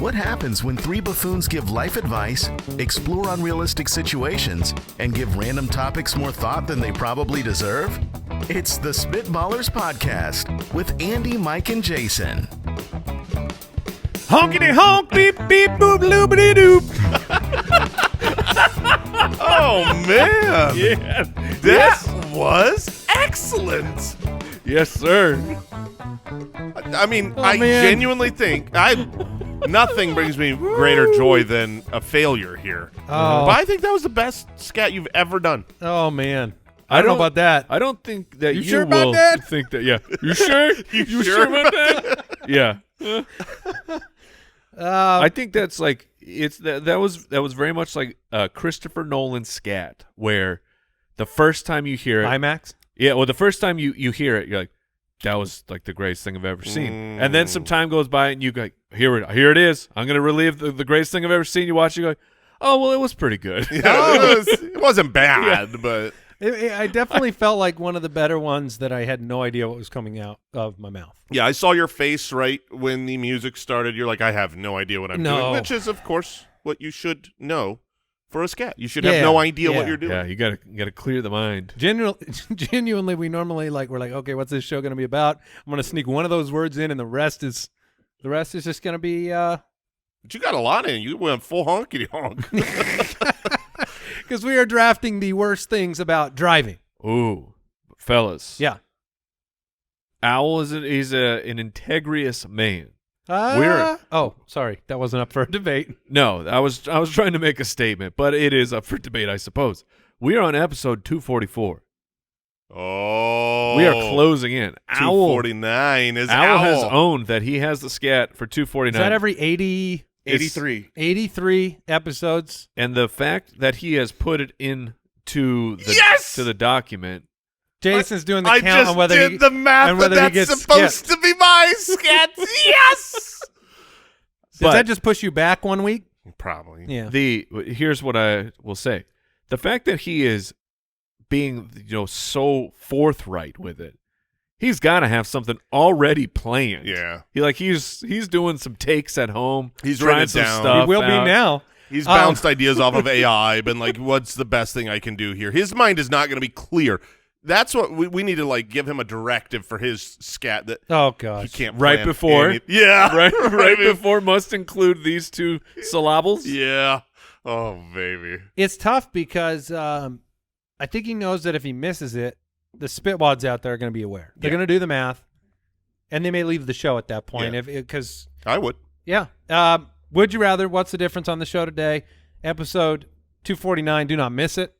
What happens when three buffoons give life advice, explore unrealistic situations, and give random topics more thought than they probably deserve? It's the Spitballers Podcast with Andy, Mike, and Jason. Honkity honk, beep beep boop loopity doop. Oh man! Yeah, That was excellent. yes, sir. I mean, Oh, I man. genuinely think nothing brings me greater joy than a failure here. Oh. But I think that was the best scat you've ever done. Oh man, I don't know about that. I don't think that You you, sure about will that? think that. Yeah, you sure? you sure about that? Yeah. I think that's like that was very much like Christopher Nolan scat, where the first time you hear it, IMAX. yeah, well, the first time you hear it, you're like, that was like the greatest thing I've ever seen. And then some time goes by, and you go, here it is. I'm gonna relive the greatest thing I've ever seen. You watch, you go, oh well, it was pretty good. Yeah, it wasn't bad, but I definitely felt like one of the better ones that I had no idea what was coming out of my mouth. yeah, I saw your face right when the music started. You're like, I have no idea what I'm doing, which is, of course, what you should know for a scat. You should have no idea what you're doing. Yeah, you gotta clear the mind. Genuinely, we're like, okay, what's this show going to be about? I'm going to sneak one of those words in, and the rest is just going to be. But you got a lot in. You went full honkity honk. Because we are drafting the worst things about driving. Ooh, fellas. Yeah. Owl is an integrious man. Oh, sorry, that wasn't up for a debate. No, I was trying to make a statement, but it is up for debate, I suppose. We are on episode 244. Oh, We are closing in. 249 is Owl Owl. has owned that he has the scat for 249. Is that every 83 episodes? And the fact that he has put it into the Yes! to the document. Jason's doing the I count just on whether did the math, and whether and he that's gets supposed to be my scat. Yes! Does But- that just push you back 1 week? Probably. Yeah. Here's what I will say: the fact that he is being so forthright with it, he's got to have something already planned. Yeah. He's doing some takes at home. He's trying written some down. stuff. He will be out. now. He's bounced ideas off of AI, been like, what's the best thing I can do here? His mind is not going to be clear. That's what we need to give him a directive for his scat that Oh he gosh. can't Right plan before. Yeah. right before must include these two syllables. Yeah. Oh, baby. It's tough because I think he knows that if he misses it, the spitwads out there are going to be aware. They're going to do the math, and they may leave the show at that point. Yeah. Because I would. would you rather? What's the difference on the show today? Episode 249. Do not miss it.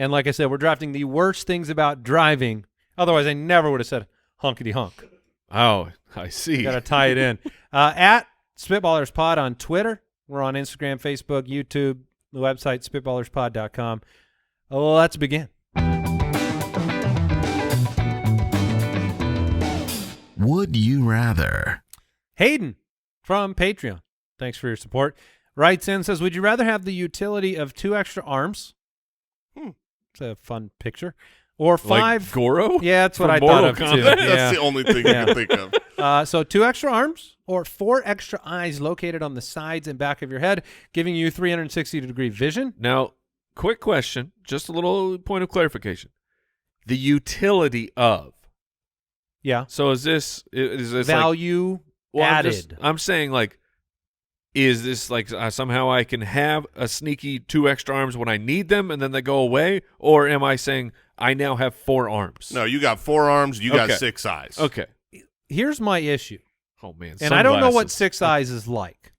And like I said, we're drafting the worst things about driving. Otherwise, I never would have said honkity honk. Oh, I see. Got to tie it in. At Spitballers Pod on Twitter. We're on Instagram, Facebook, YouTube, the website, spitballerspod.com. Let's begin. Would you rather? Hayden from Patreon, thanks for your support, writes in, says, would you rather have the utility of 2 extra arms? It's a fun picture. Or 5. Like Goro? Yeah, that's what From I Mortal thought of, too. Kombat? Yeah. That's the only thing I can think of. So 2 extra arms or 4 extra eyes located on the sides and back of your head, giving you 360-degree vision. Now, quick question, just a little point of clarification. The utility of. Yeah. So is this Value added. I'm saying is this somehow I can have a sneaky 2 extra arms when I need them and then they go away? Or am I saying I now have 4 arms? No, you got 4 arms. You got Okay. 6 eyes. Okay. Here's my issue. Oh, man. And I don't know what sunglasses. 6 eyes is like.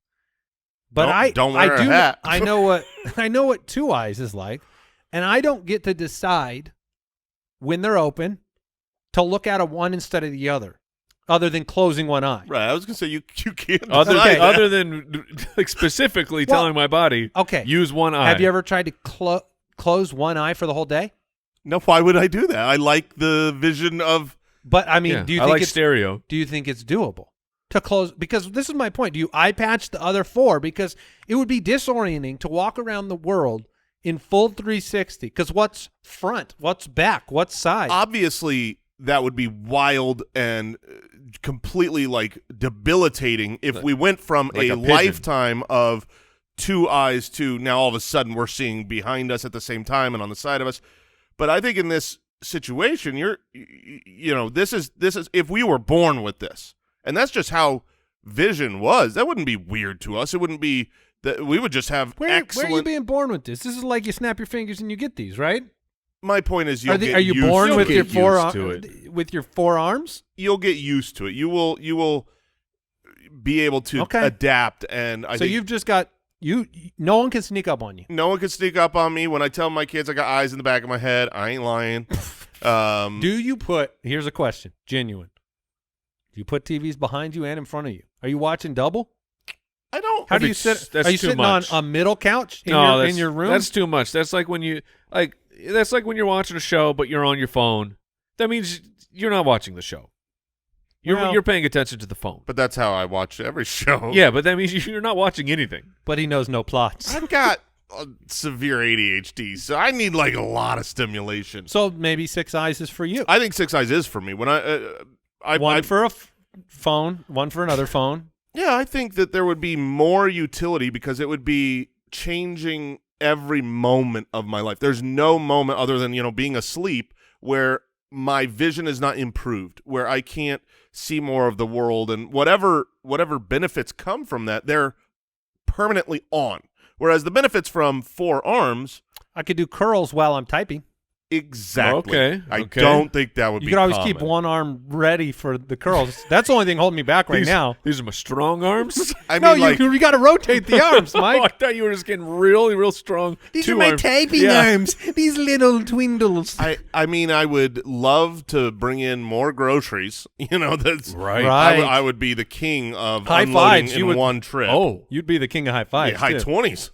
But Don't wear a hat. I know what 2 eyes is like, and I don't get to decide when they're open to look at one instead of the other than closing one eye. Right. I was going to say you can't Other decide that. other than specifically Well, telling my body, okay. use one eye. Have you ever tried to close one eye for the whole day? No, why would I do that? I like the vision of But I mean, Yeah, do you I think like it's stereo. Do you think it's doable to close? Because this is my point. Do you eye patch the other 4? Because it would be disorienting to walk around the world in full 360. Because what's front? What's back? What's side? obviously that would be wild and completely like debilitating if we went from like a a pigeon. lifetime of 2 eyes to now all of a sudden we're seeing behind us at the same time and on the side of us. But I think in this situation, this is if we were born with this, and that's just how vision was, that wouldn't be weird to us. It wouldn't be that we would just have excellent. Where are you being born with this? This is like you snap your fingers and you get these, right? My point is, Are you born with your with your forearms? You'll get used to it. You will be able to adapt, and I think you've just got no one can sneak up on you. no one can sneak up on me. When I tell my kids I got eyes in the back of my head, I ain't lying. Here's a question, genuine. Do you put TVs behind you and in front of you? Are you watching double? I don't. How do you sit? That's are you too sitting much. on a middle couch in your room? That's too much. That's like when you're watching a show, but you're on your phone. That means you're not watching the show. You're paying attention to the phone. But that's how I watch every show. Yeah, but that means you're not watching anything. But he knows no plots. I've got severe ADHD, so I need like a lot of stimulation. So maybe 6 eyes is for you. I think 6 eyes is for me. When one for a phone, one for another phone. Yeah, I think that there would be more utility because it would be changing every moment of my life. There's no moment other than, being asleep where my vision is not improved, where I can't see more of the world, and whatever benefits come from that, they're permanently on. Whereas the benefits from 4 arms, I could do curls while I'm typing. exactly. Okay. I don't think that would be You could always common. keep one arm ready for the curls. That's the only thing holding me back right now. These are my strong arms. I No, mean, like, you got to rotate the arms, Mike. Oh, I thought you were just getting really, real strong. These two are my arms. typing Yeah. arms. These little twindles. I mean, I would love to bring in more groceries. That's Right. I would be the king of High unloading fives. in one trip. Oh, You'd be the king of high fives. Yeah, high too. 20s.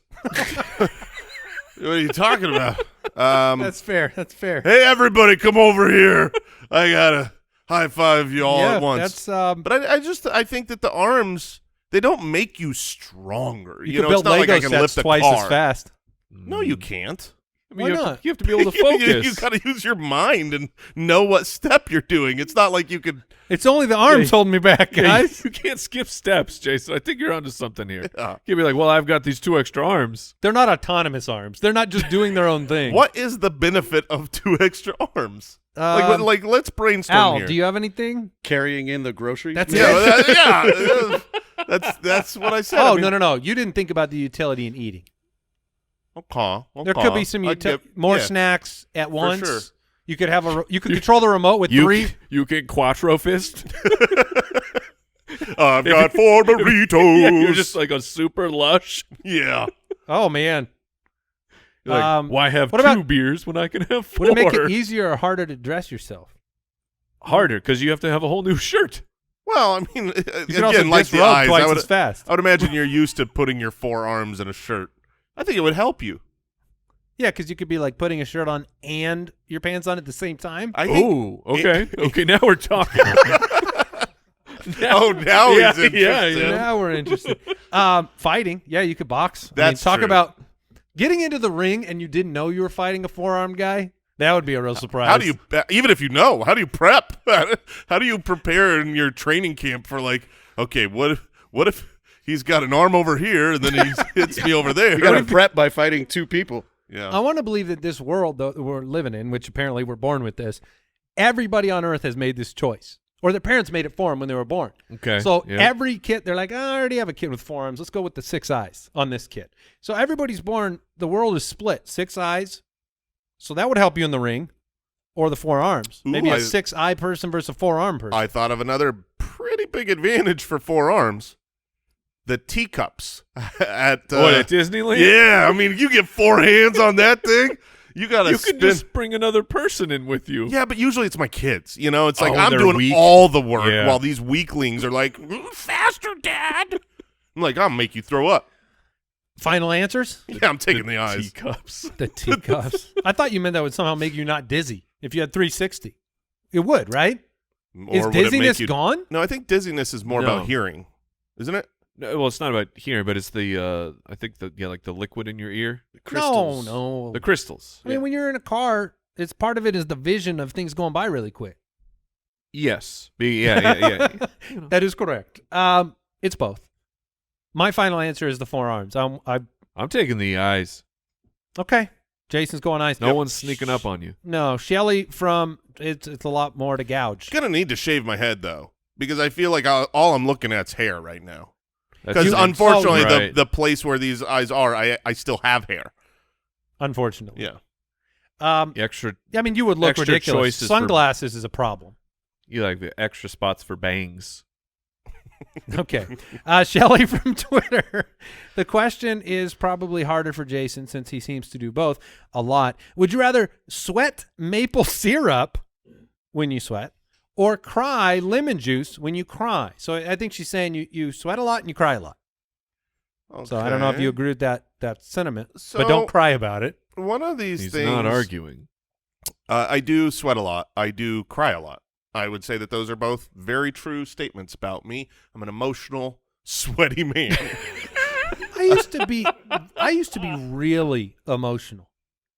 What are you talking about? That's fair. That's fair. Hey, everybody, come over here. I gotta high five you all Yeah, at once. that's But I think that the arms, they don't make you stronger. you could it's build not Lego like I can sets lift a twice car. as fast. No, you can't. I mean, Why you have not? to be able to focus. You got to use your mind and know what step you're doing. It's not like you could. It's only the arms holding me back, Yeah, guys. you can't skip steps, Jason. I think you're onto something here. Yeah. You'd be like, well, I've got these 2 extra arms. They're not autonomous arms. They're not just doing their own thing. What is the benefit of 2 extra arms? Like, let's brainstorm Al, here. do you have anything? Carrying in the groceries. That's Yeah, it. that's what I said. Oh, I mean, no. You didn't think about the utility in eating. Okay. There could be some more snacks at once. sure. You could have you could control the remote with 3. You can quattro fist. I've got 4 burritos. Yeah, you're just like a super lush. Yeah. Oh man. You're like, why have what 2 about- beers when I can have 4? Would it make it easier or harder to dress yourself? Harder because you have to have a whole new shirt. Well, I mean, You could also again, like the disrobe eyes, twice I as fast. would imagine you're used to putting your 4 arms in a shirt. I think it would help you. Yeah, because you could be like putting a shirt on and your pants on at the same time. I think. Oh, okay. Okay, now we're talking. Now Yeah, he's interested. yeah. Now we're interested. Fighting. Yeah, you could box. That's talk true. about getting into the ring and you didn't know you were fighting a 4-armed guy. That would be a real surprise. How do you, even if you know, how do you prep? How do you prepare in your training camp for like, okay, what if he's got an arm over here and then he hits me over there? You got to prep by fighting 2 people. Yeah. I want to believe that this world that we're living in, which apparently we're born with this, everybody on Earth has made this choice. Or their parents made it for them when they were born. Okay. So yeah. every kid, they're like, I already have a kid with 4 arms. Let's go with the 6 eyes on this kid. So everybody's born, the world is split, 6 eyes. So that would help you in the ring or the 4 arms. Ooh, Maybe a 6-eye person versus a 4-arm person. I thought of another pretty big advantage for 4 arms. The teacups at at Disneyland? Yeah, I mean, you get 4 hands on that thing. You got to You spin. could just bring another person in with you. Yeah, but usually it's my kids. It's like Oh, I'm they're doing weak. all the work Yeah. while these weaklings are like, faster, Dad. I'm like, I'll make you throw up. Final answers? Yeah, I'm taking the eyes. Teacups. The teacups. I thought you meant that would somehow make you not dizzy if you had 360. It would, right? Is Or would it make dizziness you- gone? No, I think dizziness is more No. about hearing, isn't it? No, well, it's not about hearing, but it's the I think like the liquid in your ear, Crystals. No. the crystals. I mean, when you're in a car, it's part of it is the vision of things going by really quick. Yes. Yeah. That is correct. It's both. My final answer is the forearms. I'm taking the eyes. Okay. Jason's going eyes. No one's sneaking up on you. No, Shelly from it's a lot more to gouge. Gonna need to shave my head though, because I feel like all I'm looking at's hair right now. That's Because true. unfortunately, Right. the place where these eyes are, I still have hair. Unfortunately. Yeah. Extra. I mean, you would look Extra ridiculous. choices for- Sunglasses is a problem. You like the extra spots for bangs. Okay. Shelly from Twitter. The question is probably harder for Jason since he seems to do both a lot. Would you rather sweat maple syrup when you sweat or cry lemon juice when you cry? So I think she's saying you sweat a lot and you cry a lot. Okay. So I don't know if you agree with that sentiment, So- but don't cry about it. One of these He's things. not arguing. I do sweat a lot. I do cry a lot. I would say that those are both very true statements about me. I'm an emotional, sweaty man. I used to be really emotional.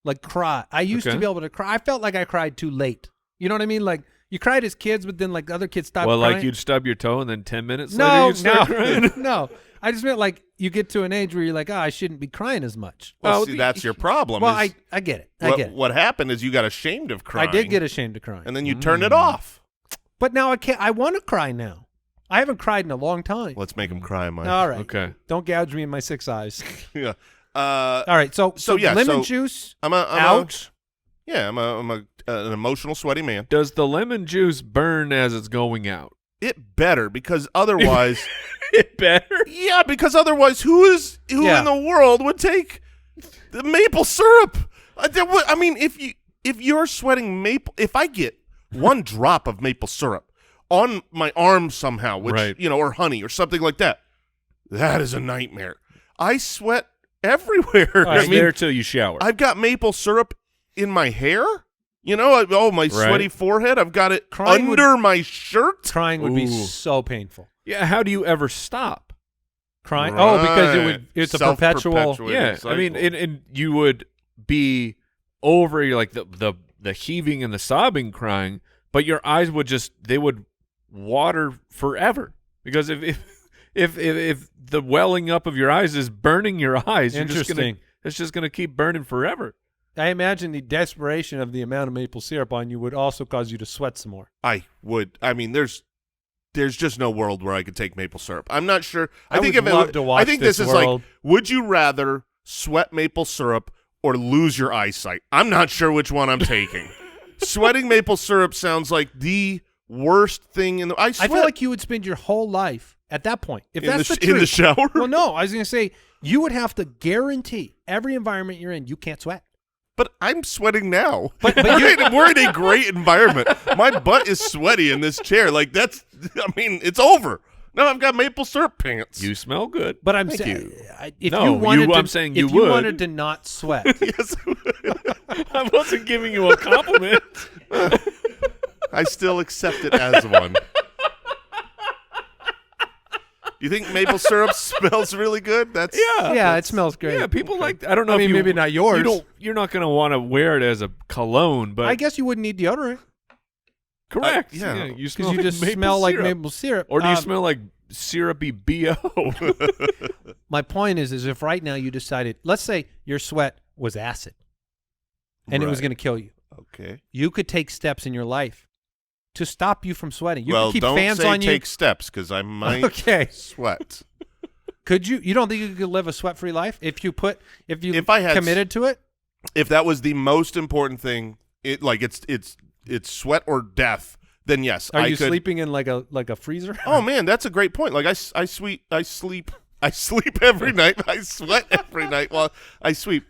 Like cry. I used to Okay. be able to cry. I felt like I cried too late. You know what I mean? Like you cried as kids, but then like the other kids stopped Well, crying. like you'd stub your toe and then 10 minutes later no, you'd start crying. no. I just meant like you get to an age where you're like, I shouldn't be crying as much. Well, Oh, see, that's your problem. Well, is I get it. I get it. what happened is you got ashamed of crying. I did get ashamed of crying. and then you turn it off. But now I can't. I want to cry now. I haven't cried in a long time. Let's make him cry, Mike. All right. Okay. Don't gouge me in my 6 eyes. Yeah. All right. So yeah, lemon so juice. I'm out. I'm an emotional, sweaty man. Does the lemon juice burn as it's going out? It better, because otherwise, It better. yeah, because otherwise, who Yeah. in the world would take the maple syrup? I mean, if you're sweating maple, if I get one drop of maple syrup on my arm somehow, which Right. or honey or something like that, that is a nightmare. I sweat everywhere. right, It's there till you shower. I've got maple syrup in my hair. My sweaty forehead. I've got it Crying under my shirt. Crying would be Ooh. so painful. Yeah. How do you ever stop? Crying. Oh, because it's a perpetual. Self-perpetuating Yeah. cycle. I mean, and you would be over like the heaving and the sobbing, crying, but your eyes would they would water forever because if the welling up of your eyes is burning your eyes, Interesting. it's just gonna keep burning forever. I imagine the desperation of the amount of maple syrup on you would also cause you to sweat some more. I would. I mean, there's just no world where I could take maple syrup. I'm not sure. I think would if love to watch I think this is world. like, would you rather sweat maple syrup or lose your eyesight? I'm not sure which one I'm taking. Sweating maple syrup sounds like the worst thing in the. I I feel like you would spend your whole life at that point. If that's the in the truth. shower. Well, no, I was going to say you would have to guarantee every environment you're in, you can't sweat. But I'm sweating now. But we're in a great environment. My butt is sweaty in this chair. Like it's over. Now I've got maple syrup pants. You smell good. But I'm Thank saying, you. if No, you wanted to, I'm saying if you you would. wanted to not sweat, Yes. I wasn't giving you a compliment. I still accept it as one. You think maple syrup smells really good? That's yeah, it smells great. Yeah, people like. I don't know. I if mean, you, maybe not yours. You're not going to want to wear it as a cologne, but I guess you wouldn't need deodorant correct. yeah. You smell because you like just maple smell like syrup. maple syrup. Or do you smell like syrupy BO? My point is if right now you decided, let's say your sweat was acid, and it was Right. going to kill you, Okay. you could take steps in your life to stop you from sweating. You well, could keep don't fans say on you. take steps because I might Okay. sweat. Could you? You don't think you could live a sweat-free life if you If I had committed to it? If that was the most important thing, it's sweat or death, then yes. Are I you could, sleeping in like a freezer? Oh man, that's a great point. Like I sleep every night. I sweat every night while I sweep.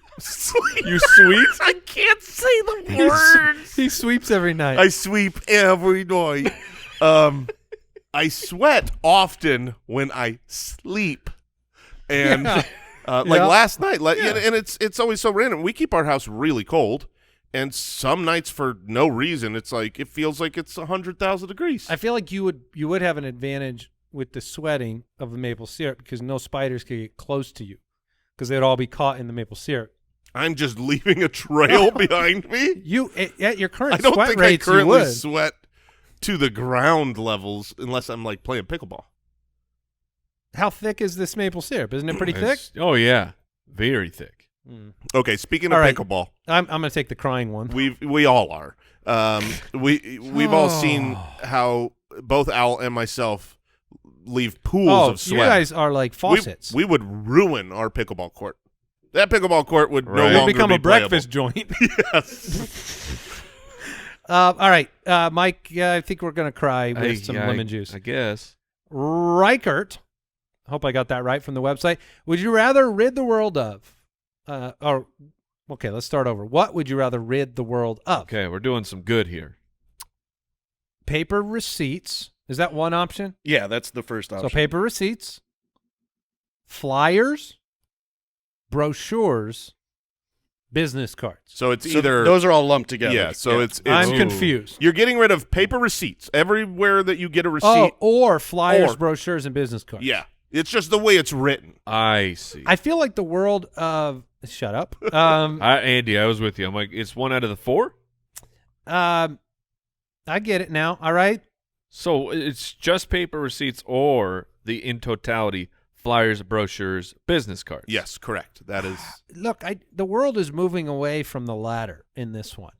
You sweet? I can't say the words. He sweeps every night. I sweep every night. I sweat often when I sleep, and Yeah. like Yeah. last night, and it's always so random. We keep our house really cold, and some nights for no reason, it's like it feels like it's 100,000 degrees. I feel like you would have an advantage with the sweating of the maple syrup because no spiders could get close to you because they'd all be caught in the maple syrup. I'm just leaving a trail behind me. You at your I current don't sweat think I rates, you currently would. sweat to the ground levels unless I'm like playing pickleball. How thick is this maple syrup? Isn't it pretty thick? Oh yeah, very thick. Okay, speaking of All right. pickleball, I'm going to take the crying one. we all are. We've all seen how both Al and myself leave pools of sweat. You guys are like faucets. We would ruin our pickleball court. That pickleball court would no Right. longer become be a breakfast joint. Yes. All right, Mike, I think we're going to cry with some Yeah, lemon juice. I guess. Reichert, I hope I got that right from the website. Would you rather rid the world of, okay, let's start over. What would you rather rid the world of? Okay, we're doing some good here. Paper receipts. Is that one option? Yeah, that's the first option. So paper receipts, flyers, brochures, business cards. So it's So either those are all lumped together. Yeah, so it's I'm Ooh. confused. you're getting rid of paper receipts everywhere that you get a receipt. Or flyers, Or- brochures, and business cards. Yeah, it's just the way it's written. I see. I feel like the world of shut up. Andy, I was with you. I'm like, it's 1 out of the 4? I get it now. All right. So it's just paper receipts or in totality, flyers, brochures, business cards. Yes, correct. That is Look, the world is moving away from the latter in this one.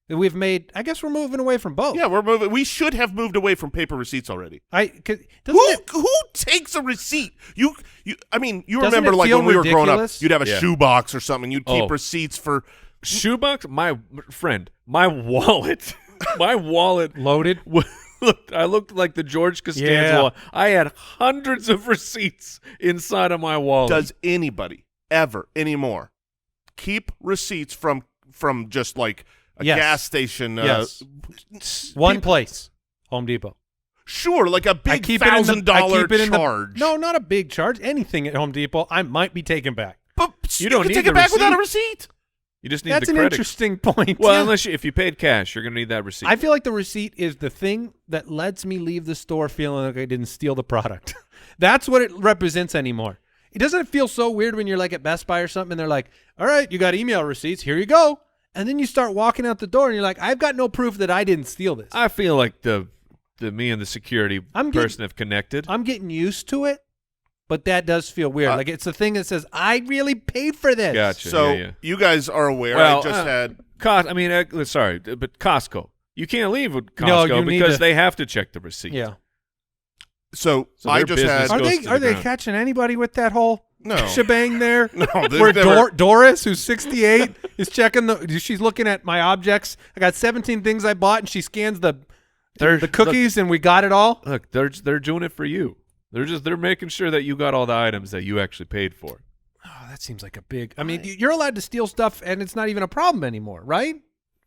I guess we're moving away from both. yeah. We're moving. We should have moved away from paper receipts already. Doesn't Who takes a receipt? I mean, you Doesn't remember it like feel when we were growing up, ridiculous? you'd have a Yeah. shoebox or something. You'd keep Oh. receipts for. Shoebox? My friend, my wallet. My wallet. loaded? I looked like the George Costanza Yeah. wallet. I had hundreds of receipts inside of my wallet. Does anybody ever anymore keep receipts from just like a Yes. gas station? Yes. One place, Home Depot. Sure, like a I big keep it in the- I $1,000 keep it in the- charge. No, not a big charge. Anything at Home Depot, I might be taken back. But You you don't can need take the it back without a receipt. receipt. You just need That's the an credit. interesting point. Well, Yeah. unless if you paid cash, you're going to need that receipt. I feel like the receipt is the thing that lets me leave the store feeling like I didn't steal the product. That's what it represents anymore. It doesn't feel so weird when you're like at Best Buy or something and they're like, all right, you got email receipts. Here you go. And then you start walking out the door and you're like, I've got no proof that I didn't steal this. I feel like the me and the security person have connected. I'm getting used to it, but that does feel weird. Like it's the thing that says, I really paid for this. Gotcha. So yeah. you guys are aware. Well, I just had. Sorry, but Costco. You can't leave with No, Costco you need because to- they have to check the receipt. Yeah. So So I their just business had. Are goes they to the are they ground. catching anybody with that whole No. shebang there? No, they've Where never- Doris, who's 68, is checking she's looking at my objects. I got 17 things I bought, and she scans the cookies, and we got it all. Look, they're doing it for you. They're making sure that you got all the items that you actually paid for. Oh, that seems like a big. I mean, you're allowed to steal stuff, and it's not even a problem anymore, right?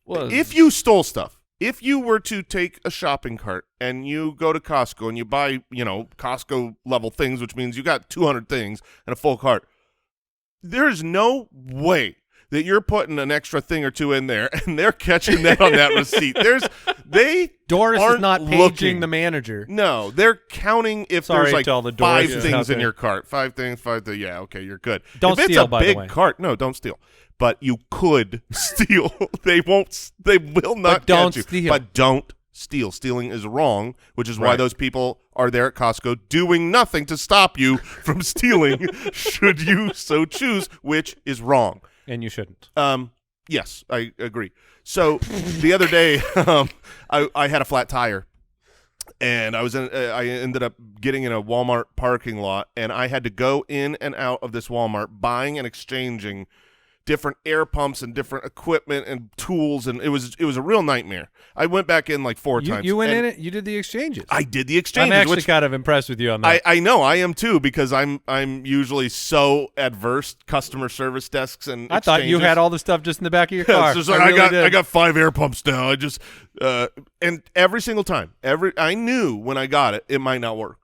Well, If you stole stuff, if you were to take a shopping cart and you go to Costco and you buy, Costco level things, which means you got 200 things and a full cart, there's no way that you're putting an extra thing or two in there and they're catching that on that receipt. Doris is aren't not paging looking. the manager. No, they're counting if Sorry there's like to all the 5 Dorises things out in there. your cart. 5 things, 5 things. Yeah, okay, you're good. Don't if it's steal, a by the big way. cart, no, don't steal. But you could steal. They won't. They will not But don't catch you. steal. But don't steal. Stealing is wrong, which is why Right. those people are there at Costco doing nothing to stop you from stealing, should you so choose, which is wrong. And you shouldn't. Yes, I agree. So the other day, I had a flat tire, and I ended up getting in a Walmart parking lot, and I had to go in and out of this Walmart, buying and exchanging different air pumps and different equipment and tools, and it was a real nightmare. I went back in like 4 times. You went and in it. You did the exchanges. I did the I'm exchanges, actually which kind of impressed with you on that. I know I am too, because I'm usually so adverse to customer service desks and I thought you exchanges. had all the stuff just in the back of your Yeah, car. it's just like, really I did. got 5 air pumps now. I just and every single time, I knew when I got it, it might not work.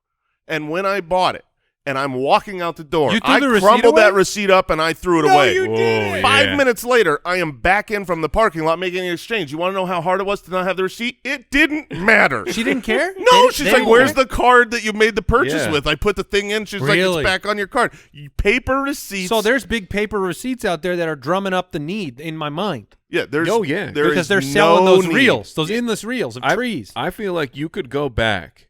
And when I bought it, and I'm walking out the door. You threw I the receipt crumbled away? that receipt up and I threw it No, away. you didn't. 5 minutes later, I am back in from the parking lot making an exchange. You want to know how hard it was to not have the receipt? It didn't matter. She didn't care? No, she's they like, didn't where's care? the card that you made the purchase Yeah. with? I put the thing in. She's like, Really? it's back on your card. Paper receipts. So there's big paper receipts out there that are drumming up the need in my mind. yeah, there's Oh, yeah. there Because is they're selling no those need. reels, those endless reels of trees. I feel like you could go back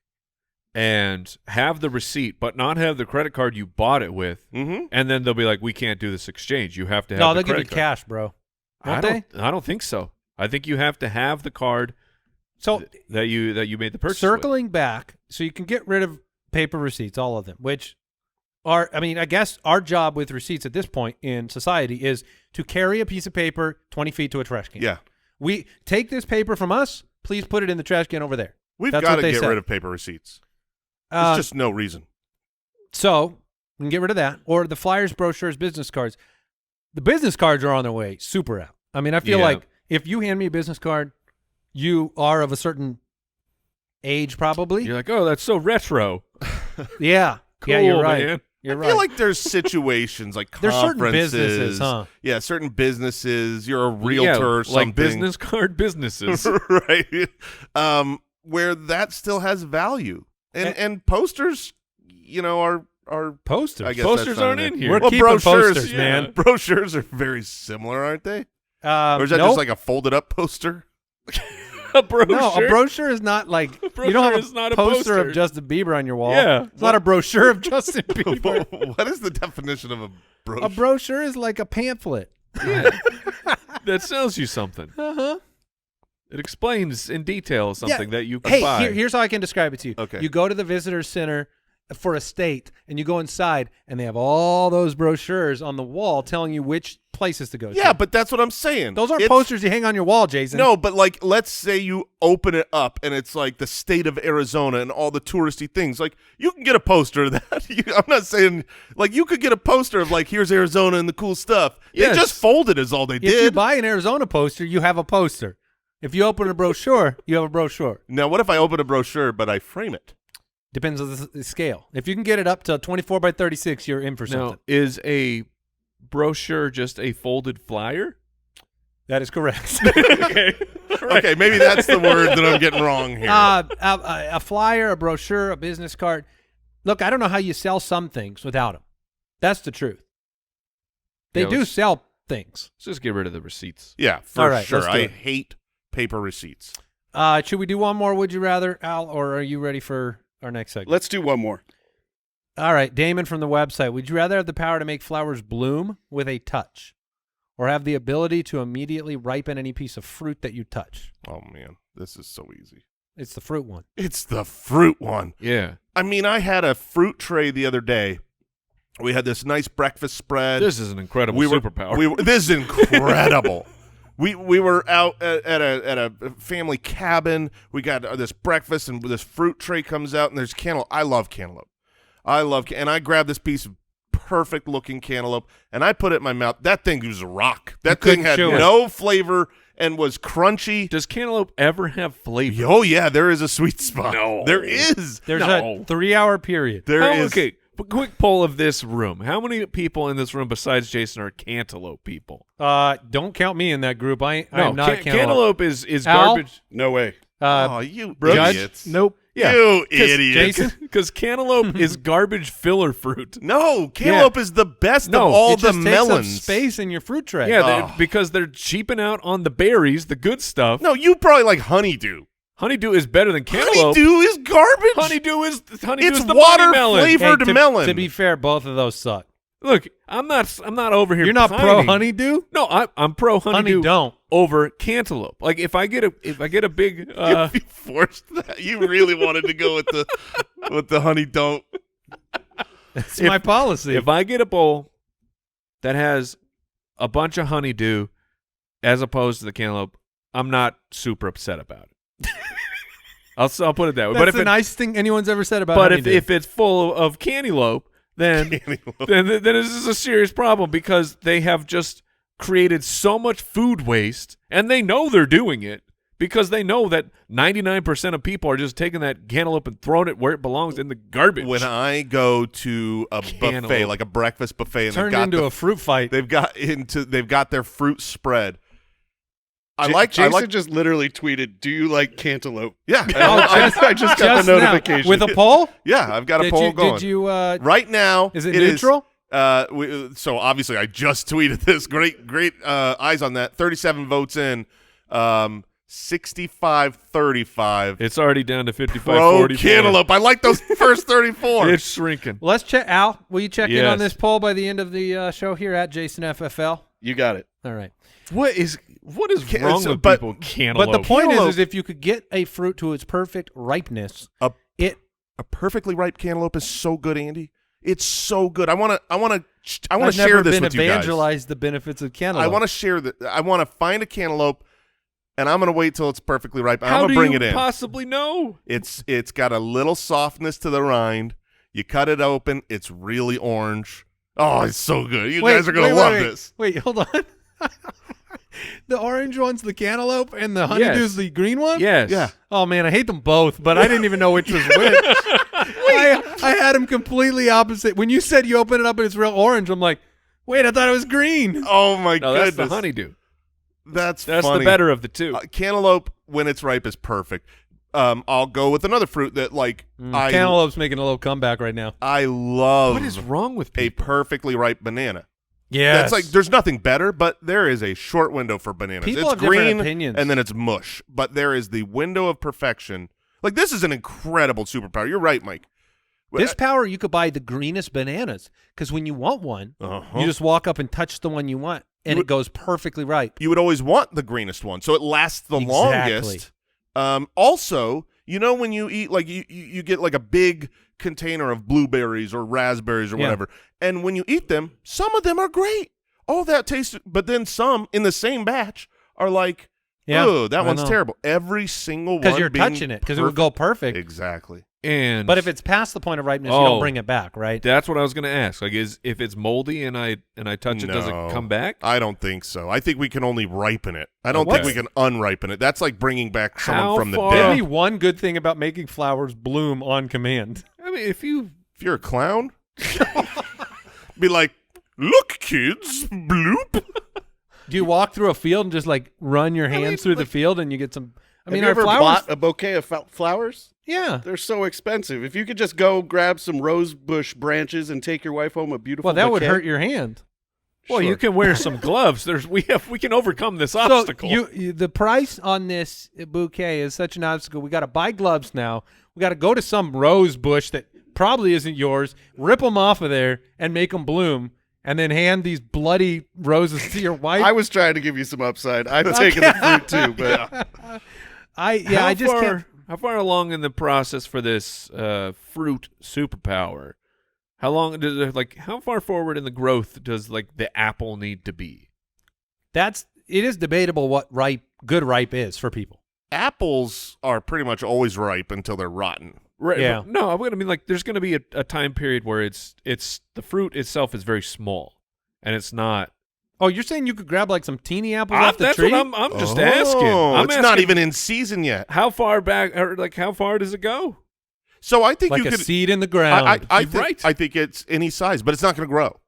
and have the receipt, but not have the credit card you bought it with, and then they'll be like, "We can't do this exchange. You have to have." No, the they'll give you credit card." cash, bro. Won't I don't think so. I think you have to have the card So that you made the purchase. circling back, so you can get rid of paper receipts, all of them, which are, I mean, I guess our job with receipts at this point in society is to carry a piece of paper 20 feet to a trash can. Yeah, We take this paper from us, please put it in the trash can over there. we've That's got what to they get said. rid of paper receipts. There's just no reason. So we can get rid of that, or the flyers, brochures, business cards. The business cards are on their way super out. I mean, I feel Yeah. like if you hand me a business card, you are of a certain age probably. You're like, "Oh, that's so retro." Yeah. Cool, yeah, you're right. man. You're I right. feel like there's situations like There's certain conferences. businesses, huh? Yeah, certain businesses. You're a realtor Yeah, or something. like business card businesses. right? Where that still has value, and posters, are posters. I guess Posters that's not aren't an- in here. We're Well, keeping brochures, posters, yeah. man. Brochures are very similar, aren't they? Or is that nope. just like a folded up poster? A brochure. No, a brochure is not like you brochure don't have is not a poster poster. of Justin Bieber on your wall. Yeah. It's not a brochure of Justin Bieber. What is the definition of a brochure? A brochure is like a pamphlet. that sells you something. Uh-huh. It explains in detail something that you can Hey, buy. here's how I can describe it to you. Okay. You go to the visitor center for a state, and you go inside, and they have all those brochures on the wall telling you which places to go to. Yeah, but that's what I'm saying. Those aren't It's- posters you hang on your wall, Jason. No, but like, let's say you open it up and it's like the state of Arizona and all the touristy things. Like, you can get a poster of that. I'm not saying, like, you could get a poster of like, here's Arizona and the cool stuff. Yes. They just folded is all they If you did. buy an Arizona poster, you have a poster. If you open a brochure, you have a brochure. Now, what if I open a brochure but I frame it? Depends on the scale. If you can get it up to 24 by 36, you're in for now, something. is a brochure just a folded flyer? That is correct. Okay. Okay, maybe that's the word that I'm getting wrong here. A flyer, a brochure, a business card. Look, I don't know how you sell some things without them. That's the truth. They Yeah, do let's- sell things. Let's just get rid of the receipts. Yeah, for All right, sure. let's do I it. hate paper receipts. Should we do one more, would you rather, Al, or are you ready for our next segment? Let's do one more. All right, Damon from the website. Would you rather have the power to make flowers bloom with a touch or have the ability to immediately ripen any piece of fruit that you touch? Oh, man, this is so easy. It's the fruit one. It's the fruit one. Yeah. I mean, I had a fruit tray the other day. We had this nice breakfast spread. This is an incredible superpower. This is incredible. We were out at a family cabin. We got this breakfast, and this fruit tray comes out, and there's cantaloupe. I love cantaloupe. And I grabbed this piece of perfect looking cantaloupe, and I put it in my mouth. That thing was a rock. That thing couldn't had chew it. no flavor and was crunchy. Does cantaloupe ever have flavor? Oh yeah, there is a sweet spot. No. There is. There's No. a 3-hour period. There is. Okay, but quick poll of this room. How many people in this room besides Jason are cantaloupe people? Don't count me in that group. I'm not a cantaloupe. Cantaloupe is Al? garbage. No way. Oh, you Judge? idiots. Nope. Yeah. You 'Cause- idiot. Jason? Because cantaloupe is garbage filler fruit. No, cantaloupe is the best No, of all It the just takes up melons. space in your fruit tray. Yeah, Oh. because they're cheaping out on the berries, the good stuff. No, you probably like honeydew. Honeydew is better than cantaloupe. Honeydew is garbage. Honeydew is It's the water melon. flavor. Hey, melon. To be fair, both of those suck. Look, I'm not over here. You're not pro pining. honeydew? No, I'm pro honeydew. Honey don't. over cantaloupe. Like if I get a big You forced that. You really wanted to go with the honey don't. That's my policy. if I get a bowl that has a bunch of honeydew as opposed to the cantaloupe, I'm not super upset about it. I'll put it that way. That's But the if nice thing anyone's ever said about but honeydew. if it's full of cantaloupe, then then this is a serious problem because they have just created so much food waste, and they know they're doing it because they know that 99% of people are just taking that cantaloupe and throwing it where it belongs in the garbage. When I go to a buffet, like a breakfast buffet, and turned into a fruit fight. they've got their fruit spread. Jason just literally tweeted, "Do you like cantaloupe?" Yeah, I just got the notification with a poll. yeah, I've got a poll going. Did you? Right now, Is it neutral? So obviously, I just tweeted this. Great eyes on that. 37 votes in. 65-35. It's already down to 55-44. Pro cantaloupe. I like those first 34. It's shrinking. Well, let's check. Al, will you check in on Yes. this poll by the end of the show here at Jason FFL? You got it. All right. What is wrong with but- people? Cantaloupe. But the point Cantaloupe- is if you could get a fruit to its perfect ripeness, A perfectly ripe cantaloupe is so good, Andy. It's so good. I want to I've share never this been with you guys. evangelized the benefits of cantaloupe. I want to share that. I want to find a cantaloupe, and I'm going to wait till it's perfectly ripe. And How I'm do going to bring you it in. possibly know? It's got a little softness to the rind. You cut it open. It's really orange. Oh, it's so good. You guys are going to love this. Wait, hold on. The orange one's the cantaloupe and the honeydew's the green one? Yes. Yeah. Oh, man, I hate them both, but I didn't even know which was which. I had them completely opposite. When you said you open it up and it's real orange, I'm like, wait, I thought it was green. Oh, my No, goodness. that's the honeydew. That's That's funny. the better of the two. Cantaloupe, when it's ripe, is perfect. I'll go with another fruit that, like, Cantaloupe's making a little comeback right now. I love What is wrong with a people? perfectly ripe banana. Yeah. That's like, there's nothing better, but there is a short window for bananas. People it's have different green, opinions. and then it's mush. But there is the window of perfection. Like, this is an incredible superpower. You're right, Mike. This power, you could buy the greenest bananas because when you want one, Uh-huh. you just walk up and touch the one you want, and it goes perfectly ripe. You would always want the greenest one, so it lasts the Exactly. longest. Also, you know when you eat, like, you get like a big container of blueberries or raspberries or Yeah. whatever, and when you eat them, some of them are great. Oh, that tastes, but then some in the same batch are like, Yeah, oh, that I one's know. terrible. Every single one Because you're being touching it, because it would go perfect. Exactly. And But if it's past the point of ripeness, you Oh. don't bring it back, right? that's what I was going to ask. Like, if it's moldy and I touch it, does No. it come back? I don't think so. I think we can only ripen it. I don't What? think we can unripen it. That's like bringing back someone How from the far- Give dead. me one good thing about making flowers bloom on command. I mean, if you If you're a clown, be like, look, kids, bloop. Do you walk through a field and just like run your hands through the field and you get some? I mean, Have our you ever flowers. bought a bouquet of flowers? Yeah. They're so expensive. If you could just go grab some rose bush branches and take your wife home a beautiful Well, that would bouquet. hurt your hand. well, you Sure. can wear some gloves. We can overcome this obstacle. So the price on this bouquet is such an obstacle. We got to buy gloves now. We got to go to some rose bush that probably isn't yours, rip them off of there, and make them bloom, and then hand these bloody roses to your wife. I was trying to give you some upside. I'm taking the fruit too, but I just can't. How far along in the process for this fruit superpower? How long does it, like? How far forward in the growth does like the apple need to be? It is debatable what good ripe is for people. Apples are pretty much always ripe until they're rotten. Right. Yeah. No, I'm gonna mean like there's gonna be a time period where it's the fruit itself is very small, and it's not. Oh, you're saying you could grab like some teeny apples off the That's tree? what I'm just asking. Oh, I'm it's asking not even in season yet. how far back or like how far does it go? So I think like you a could. seed in the ground. I think it's any size, but it's not going to grow.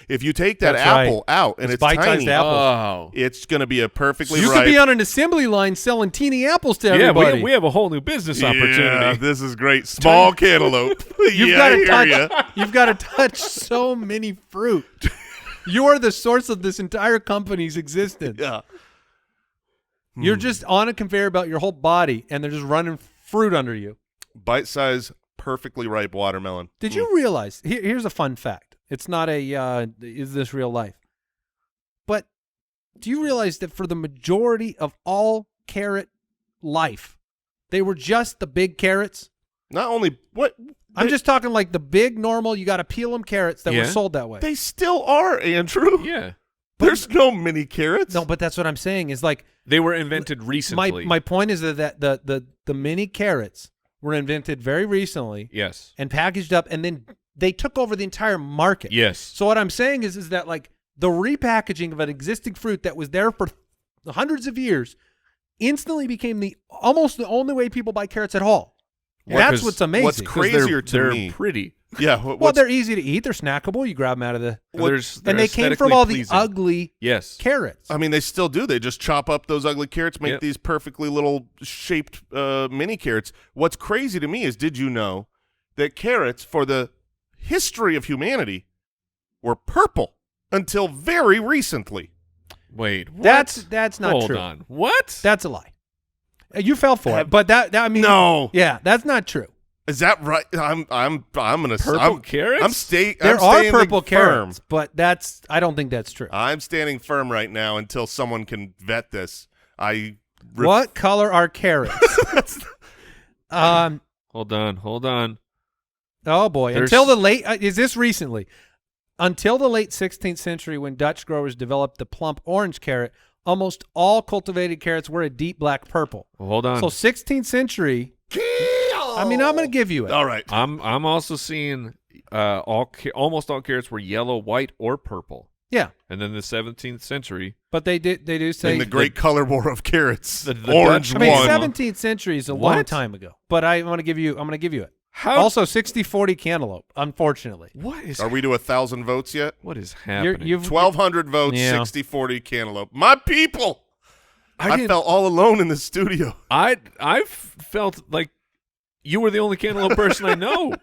If you take that That's apple out and it's bite-sized tiny, apple. Oh, it's going to be a perfectly you ripe. could be on an assembly line selling teeny apples to yeah. everybody. We have a whole new business Yeah, opportunity. this is great. Small cantaloupe. You've yeah, got I to hear touch. ya. You've got to touch so many fruit. You are the source of this entire company's existence. Yeah. You're just on a conveyor belt your whole body, and they're just running fruit under you. Bite-sized, perfectly ripe watermelon. Did you realize? Here's a fun fact. It's not a is this real life? But do you realize that for the majority of all carrot life, they were just the big carrots? Not only what I'm just talking like the big normal. You got to peel them carrots that were Yeah. sold that way. they still are, Andrew. Yeah, There's no mini carrots. No, but that's what I'm saying is like they were invented recently. my point is that the mini carrots were invented very recently yes, and packaged up, and then they took over the entire market. yes. So what I'm saying is that like the repackaging of an existing fruit that was there for hundreds of years instantly became almost the only way people buy carrots at all. Well, That's 'cause what's amazing. what's crazier to they're me? pretty. Yeah. Well, they're easy to eat. They're snackable. You grab them out of the They're and they came from aesthetically all the pleasing. ugly Yes. carrots. I mean, they still do. They just chop up those ugly carrots, make Yep. these perfectly little shaped mini carrots. What's crazy to me is, did you know that carrots, for the history of humanity, were purple until very recently? Wait, what? That's not Hold true. on. What? That's a lie. You fell for it, but that I mean, No. yeah, that's not true. Is that right? I'm gonna Purple carrots? I'm staying. There I'm are standing purple firm. carrots, but I don't think that's true. I'm standing firm right now until someone can vet this. What color are carrots? Hold on. Oh boy! There's- Until the late is this recently? Until the late 16th century, when Dutch growers developed the plump orange carrot, almost all cultivated carrots were a deep black purple. Well, hold on. So 16th century. I mean, I'm going to give you it. All right. I'm also seeing almost all carrots were yellow, white, or purple. Yeah, And then the 17th century, but they do say In the great color war of carrots, the orange Dutch- I mean, won. 17th century is a long What? time ago. But I'm going to give you it. how? Also, 60-40 cantaloupe. Unfortunately, what is Are we to 1,000 votes yet? what is happening? you've 1,200 votes, Yeah. 60-40 cantaloupe. My people. I didn't- felt all alone in the studio. I felt like you were the only cantaloupe person I know.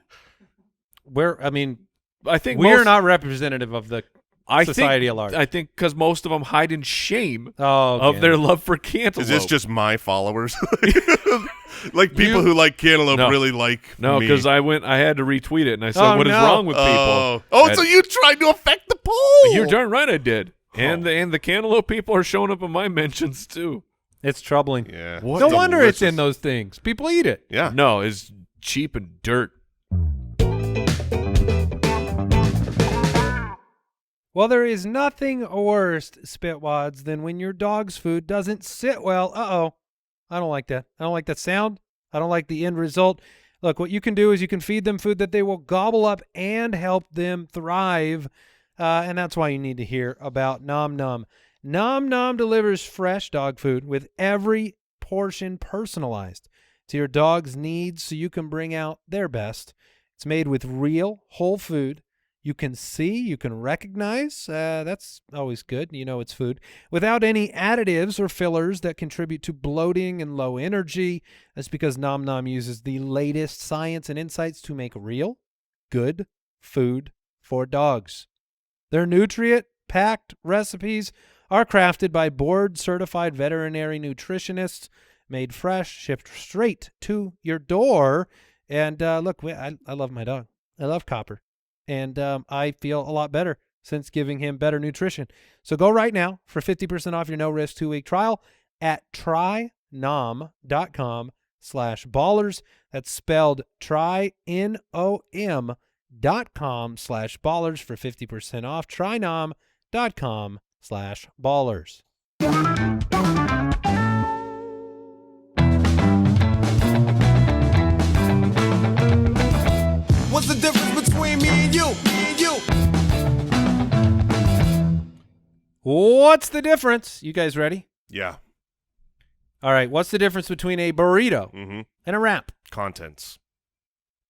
I mean, I think we are most- not representative of the society at large. I think because most of them hide in shame of of their love for cantaloupe. Is this just my followers? Like people who like cantaloupe No. really like no? me. Because I had to retweet it and I said, Oh, "What is no. wrong with Oh, people?" so you tried to affect the poll. You're darn right, I did. And the cantaloupe people are showing up in my mentions too. It's troubling. Yeah. What? No wonder it's in Delicious. those things. People eat it. Yeah. No, it's cheap and dirt. Well, there is nothing worse, Spitwads, than when your dog's food doesn't sit well. Uh-oh. I don't like that. I don't like that sound. I don't like the end result. Look, what you can do is you can feed them food that they will gobble up and help them thrive. And that's why you need to hear about Nom Nom. Nom Nom delivers fresh dog food with every portion personalized to your dog's needs so you can bring out their best. It's made with real whole food. You can see, you can recognize, that's always good. You know it's food. Without any additives or fillers that contribute to bloating and low energy. That's because Nom Nom uses the latest science and insights to make real, good food for dogs. Their nutrient-packed recipes are crafted by board-certified veterinary nutritionists, made fresh, shipped straight to your door. And look, I love my dog. I love Copper. And I feel a lot better since giving him better nutrition. So go right now for 50% off your no-risk 2-week trial at trynom.com/ballers. That's spelled trynom.com/ballers for 50% off. trynom.com/ballers. What's the difference between me and you? What's the difference? You guys ready? Yeah. All right. What's the difference between a burrito Mm-hmm. and a wrap? Contents.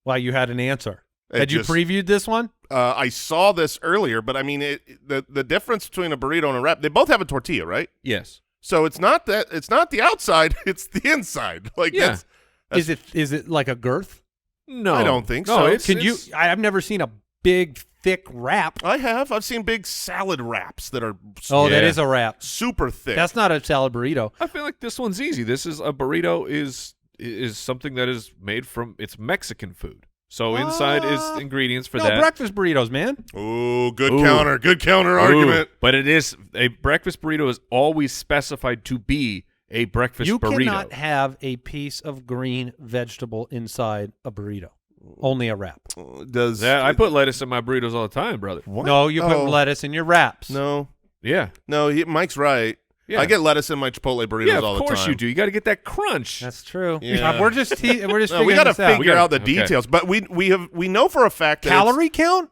Well, you had an answer. It Had you just- previewed this one? I saw this earlier, but I mean, the difference between a burrito and a wrap, they both have a tortilla, right? Yes. So it's not the outside, it's the inside. Like Yeah. that's Is it like a girth? No, I don't think no, so. it's- I've never seen a big, thick wrap. I've seen big salad wraps that are Oh, that Yeah. is a wrap. super thick. That's not a salad burrito. I feel like this one's easy. This is a burrito is something that is made from it's Mexican food. So inside is ingredients for No, that. breakfast burritos, man. Ooh, good Ooh. counter Ooh, argument. But it is a breakfast burrito is always specified to be a breakfast You burrito. cannot have a piece of green vegetable inside a burrito. Only a wrap. Does I put lettuce in my burritos all the time, brother. what? No, you put Oh, lettuce in your wraps. No, Yeah. Mike's right. Yeah. I get lettuce in my Chipotle burritos Yeah, all of the time. course you do. You got to get that crunch. That's true. Yeah. We're just No, we figuring got to this out. figure out the Okay. details, but we know for a fact that Calorie count?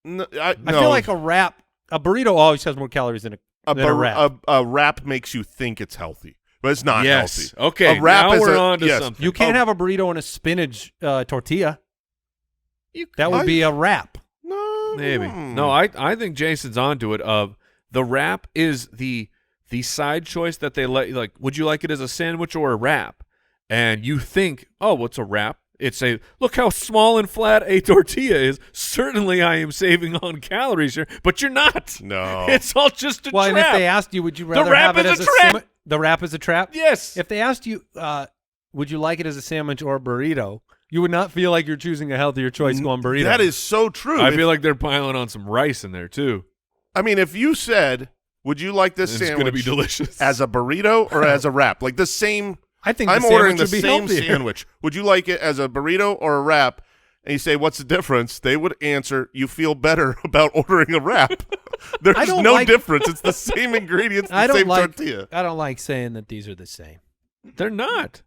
I I feel like a wrap, a burrito always has more calories than a wrap. a wrap makes you think it's healthy. but it's not Yes. healthy. Okay, A wrap now is we're on to yes. something. You can't have a burrito and a spinach tortilla. That would be a wrap. No, Maybe. No, I think Jason's onto it. The wrap is the side choice that they let you, like, would you like it as a sandwich or a wrap? And you think, oh, what's a wrap? It's look how small and flat a tortilla is. Certainly I am saving on calories here, but you're not. No. It's all just a Well, trap. and if they asked you, would you rather wrap have it is as a trap. the wrap is a trap? Yes. If they asked you, would you like it as a sandwich or a burrito, you would not feel like you're choosing a healthier choice going burrito. That is so true. I feel like they're piling on some rice in there too. I mean, if you said, would you like this It's sandwich going to be delicious. as a burrito or as a wrap? Like the same I think I'm the ordering the sandwich would same be healthier. sandwich. Would you like it as a burrito or a wrap? And you say, what's the difference? They would answer, you feel better about ordering a wrap. There's don't no like- difference. It's the same ingredients, the same tortilla. I don't like saying that these are the same. They're not.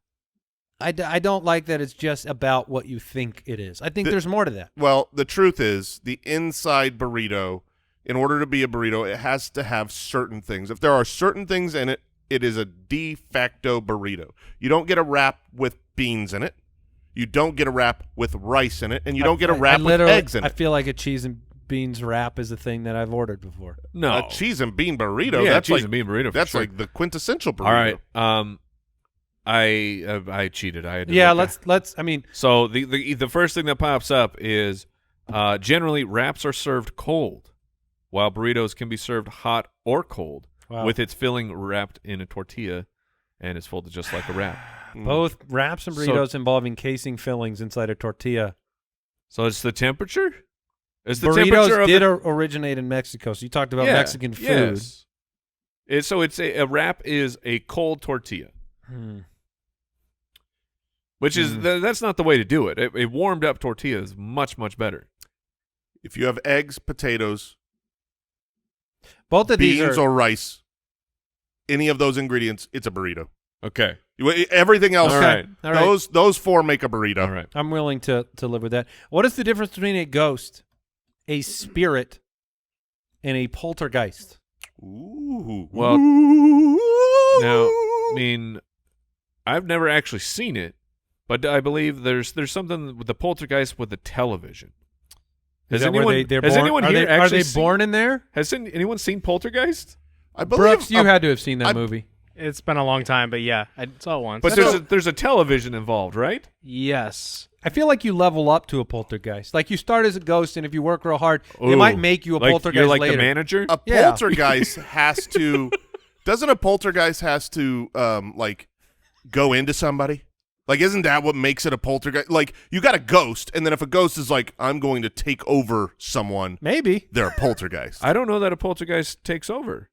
I don't like that it's just about what you think it is. I think there's more to that. Well, the truth is, the inside burrito, in order to be a burrito, it has to have certain things. If there are certain things in it, it is a de facto burrito. You don't get a wrap with beans in it. You don't get a wrap with rice in it, and you don't get a wrap with eggs in I it. feel like a cheese and beans wrap is a thing that I've ordered before. No. A cheese and bean burrito. Yeah, that's cheese like, and bean burrito. For That's sure. like the quintessential burrito. All right. I cheated. I had to Yeah, look at- let's. I mean, So the first thing that pops up is generally wraps are served cold, while burritos can be served hot or cold, Wow. with its filling wrapped in a tortilla, and it's folded just like a wrap. both wraps and So- burritos involving casing fillings inside a tortilla. So it's the temperature. It's the temperature Burritos of did the, originate in Mexico, so you talked about Yeah, Mexican food. yes. So it's a wrap is a cold tortilla, which is that's not the way to do it. A warmed up tortilla is much better. If you have eggs, potatoes, Both of these beans are. or rice, any of those ingredients, it's a burrito. Okay. Everything else, All right. All right. those four make a burrito. All right. I'm willing to live with that. What is the difference between a ghost, a spirit, and a poltergeist? Ooh. Well, now, I mean, I've never actually seen it, but I believe there's something with the poltergeist with the television. Is Has that where anyone, they're has born? anyone are here they, are actually they seen, born in there? Has anyone seen Poltergeist? I believe Brooks, you had to have seen that I- movie. It's been a long time, but yeah, I saw it once. But there's a television involved, right? yes. I feel like you level up to a poltergeist. Like you start as a ghost, and if you work real hard, they Ooh. might make you a Like, poltergeist you're like later. the manager? a Yeah. poltergeist has to. Doesn't a poltergeist has to like go into somebody? Like, isn't that what makes it a poltergeist? Like, you got a ghost, and then if a ghost is like, I'm going to take over someone, Maybe. they're a poltergeist. I don't know that a poltergeist takes over.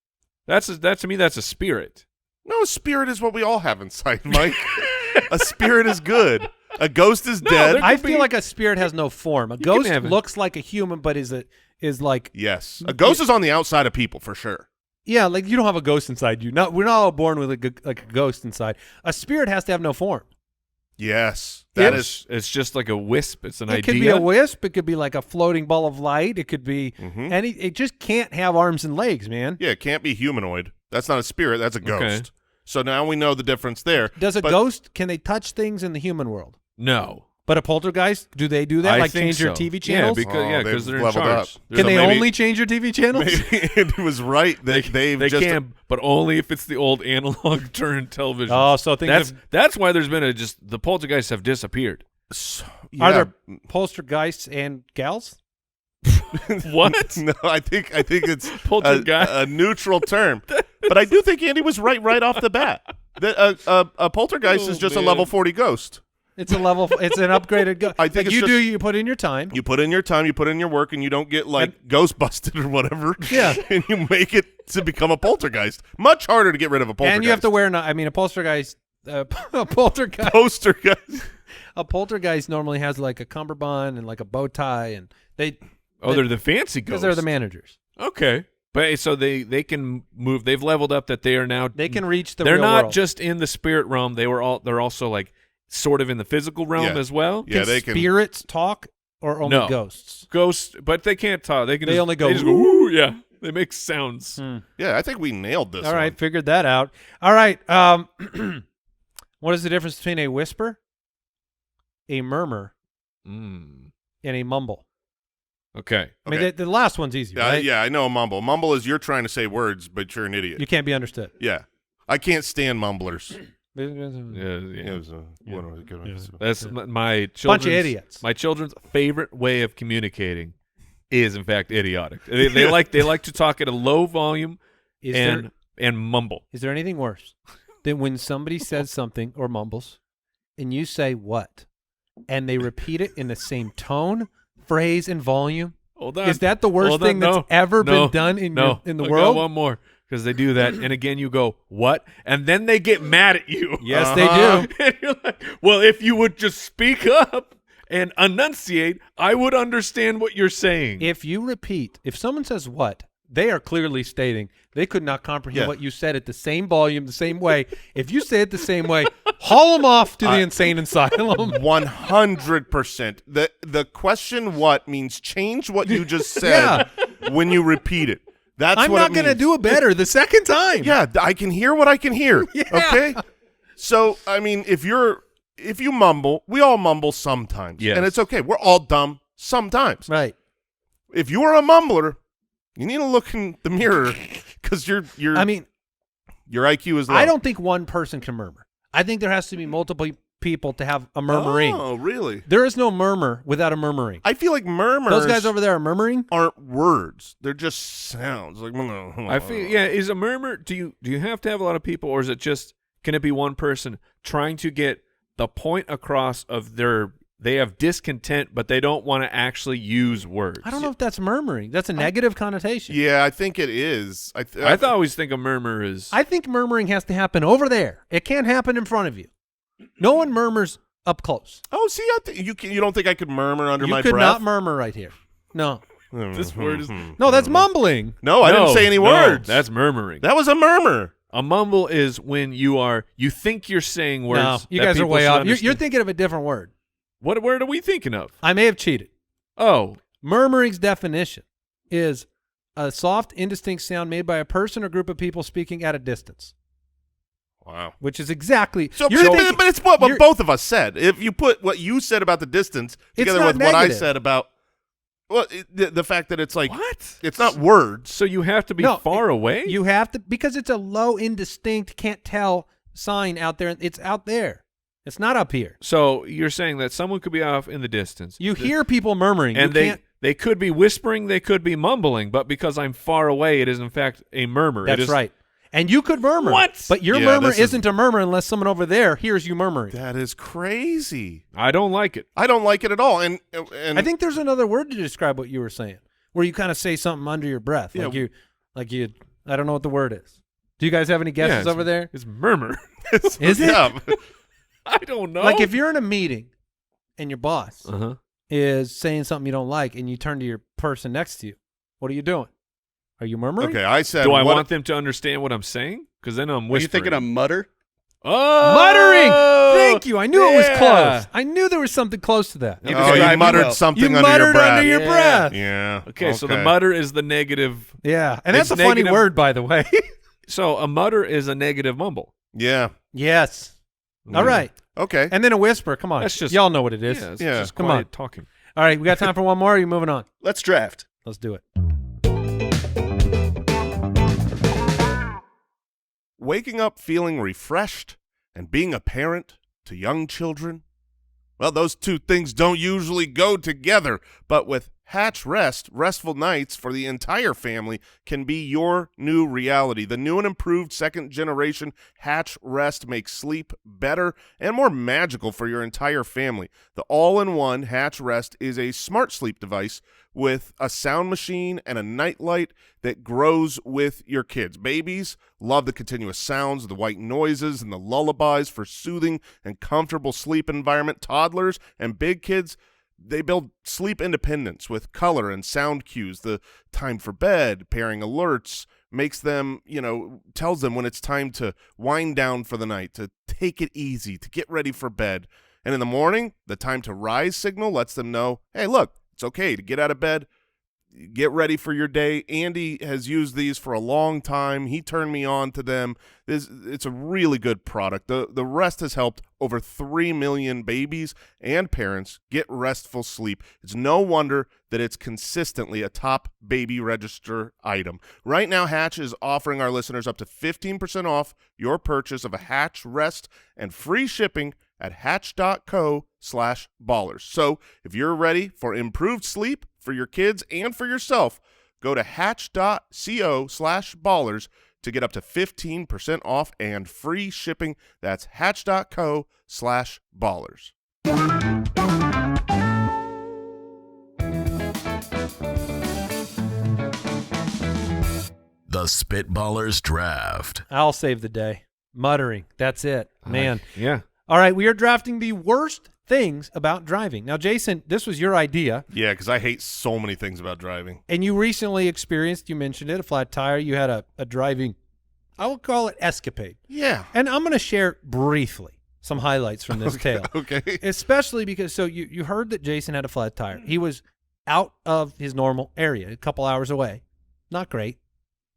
To me, that's a spirit. No, a spirit is what we all have inside, Mike. A spirit is good. A ghost is dead. there- I could feel be- like a spirit has no form. A can ghost have it. looks like a human, but is like Yes, a ghost is on the outside of people for sure. yeah, like you don't have a ghost inside you. We're not all born with like a ghost inside. A spirit has to have no form. Yes, that is. It's just like a wisp. It's an It idea. could be a wisp. It could be like a floating ball of light. It could be Mhm. any. It just can't have arms and legs, man. Yeah, it can't be humanoid. That's not a spirit. That's a ghost. Okay. So now we know the difference there. Does a But- ghost? Can they touch things in the human world? No. But a poltergeist, do they do that? I like think change your so. TV channels? Yeah, Oh, because they've they're in leveled charge. up. Can they maybe- only change your TV channels? Maybe Andy was right. They've They just can, but only if it's the old analog turned television. Oh, so things that's why there's been the poltergeists have disappeared. Yeah. are there poltergeists and gals? What? No, I think it's Poltergeist. a neutral term. But I do think Andy was right off the bat. A poltergeist is just a man. level 40 ghost. It's a level. It's an upgraded ghost. I think like it's you put in your time. You put in your time, you put in your work, and you don't get like ghost busted or whatever. Yeah. And you make it to become a poltergeist. Much harder to get rid of a poltergeist. And you have to wear. A poltergeist. A poltergeist. poltergeist. A poltergeist normally has like a cummerbund and like a bow tie, and they're the fancy because ghosts. they're the managers. Okay. But so they can move. They've leveled up that they are now. They can reach the. They're real not world. just in the spirit realm. They're also like sort of in the physical realm Yeah. as well. Yeah, Can they can. spirits talk or only No. ghosts? Ghosts, but they can't talk. They can. They just, only go, They just go. Ooh, yeah. They make sounds. Yeah, I think we nailed this All right, one. figured that out. All right. What is the difference between a whisper, a murmur, and a mumble? Okay. I mean, Okay. the last one's easy, right? Yeah, I know a mumble. A mumble is you're trying to say words, but you're an idiot. You can't be understood. Yeah. I can't stand mumblers. Yeah. Yeah. That's my children's Bunch of idiots. My children's favorite way of communicating is, in fact, idiotic. They like to talk at a low volume and mumble. Is there anything worse than when somebody says something or mumbles, and you say what, and they repeat it in the same tone, phrase, and volume? Hold on. Is that the worst thing that's ever been done in the I world? got one more, because they do that, and again you go, what? And then they get mad at you. Yes, they do. And you're like, well, if you would just speak up and enunciate, I would understand what you're saying. If you repeat, if someone says what, they are clearly stating they could not comprehend what you said at the same volume, the same way. If you say it the same way, haul them off to the insane asylum. 100%. The question what means change what you just said when you repeat it. That's I'm what not going to do it better the second time. Yeah, I can hear what I can hear. Okay? So, I mean, if you mumble, we all mumble sometimes. Yes. And it's okay. We're all dumb sometimes. Right. If you are a mumbler, you need to look in the mirror because your IQ is low. I don't think one person can murmur. I think there has to be multiple people to have a murmuring. Oh, really? There is no murmur without a murmuring. I feel like murmurs Those guys over there are murmuring? aren't words. They're just sounds. Like I feel is a murmur. Do you have to have a lot of people, or is it just can it be one person trying to get the point across of they have discontent, but they don't want to actually use words? I don't know if that's murmuring. That's a negative connotation. Yeah, I think it is. I always think a murmur is. I think murmuring has to happen over there. It can't happen in front of you. No one murmurs up close. Oh, see, you don't think I could murmur under my You could breath? not murmur right here. No. This word is No, that's mumbling. No, I didn't say any words. That's murmuring. That was a murmur. A mumble is when you think you're saying words. No, you that guys are people way should off. understand. You're thinking of a different word. What word are we thinking of? I may have cheated. Oh, Murmuring's definition is a soft, indistinct sound made by a person or group of people speaking at a distance. Wow. Which is exactly. But it's what both of us said. If you put what you said about the distance together not with what I negative. said about the fact that it's like what? It's not words. So you have to be No, far away? You have to, because it's a low, indistinct, can't tell sign out there. It's out there. It's not up here. So you're saying that someone could be off in the distance. You hear people murmuring. And you can't. they could be whispering, they could be mumbling, but because I'm far away, it is in fact a murmur. That's right. And you could murmur. What? But your murmur isn't a murmur unless someone over there hears you murmuring. That is crazy. I don't like it. I don't like it at all. And I think there's another word to describe what you were saying, where you kind of say something under your breath, Yeah. like you. I don't know what the word is. Do you guys have any guesses over there? It's murmur. Is it? Yeah. I don't know. Like if you're in a meeting and your boss Uh-huh. is saying something you don't like, and you turn to your person next to you, what are you doing? Are you murmuring? Okay, I said. Do I want them to understand what I'm saying? Because then I'm Are you whispering. thinking of mutter? Oh! Muttering. Thank you. I knew it was Yeah. close. I knew there was something close to that. You Oh, described you it muttered well. something You under muttered your breath. under your breath. Yeah. Okay, so the mutter is the negative. Yeah, and that's It's a funny negative. word, by the way. So a mutter is a negative mumble. Yeah. Yes. All right. Okay. And then a whisper. Come on. That's just- Y'all know what it is. Yeah, it's Yeah. just Come quiet on. talking. All right. We got time for one more. Or are you moving on? Let's draft. Let's do it. Waking up feeling refreshed and being a parent to young children? Well, those two things don't usually go together, but with Hatch Rest, restful nights for the entire family can be your new reality. The new and improved second-generation Hatch Rest makes sleep better and more magical for your entire family. The all-in-one Hatch Rest is a smart sleep device with a sound machine and a nightlight that grows with your kids. Babies love the continuous sounds, the white noises, and the lullabies for soothing and comfortable sleep environment. Toddlers and big kids, they build sleep independence with color and sound cues. The time for bed, pairing alerts, makes them, tells them when it's time to wind down for the night, to take it easy, to get ready for bed. And in the morning, the time to rise signal lets them know, hey, look, it's okay to get out of bed. get ready for your day. Andy has used these for a long time. He turned me on to them. It's a really good product. The Rest has helped over 3 million babies and parents get restful sleep. It's no wonder that it's consistently a top baby register item. Right now, Hatch is offering our listeners up to 15% off your purchase of a Hatch Rest and free shipping at hatch.co/ballers. So if you're ready for improved sleep for your kids and for yourself, go to hatch.co/ballers to get up to 15% off and free shipping. That's hatch.co/ballers. The Spitballers Draft. I'll save the day. Muttering. That's it. Man. Yeah. All right, we are drafting the worst things about driving. Now, Jason, this was your idea. Yeah, because I hate so many things about driving. And you recently experienced, you mentioned it, a flat tire. You had a driving, I will call it escapade. Yeah. And I'm going to share briefly some highlights from this tale. Okay. Especially because, so you heard that Jason had a flat tire. He was out of his normal area, a couple hours away. Not great.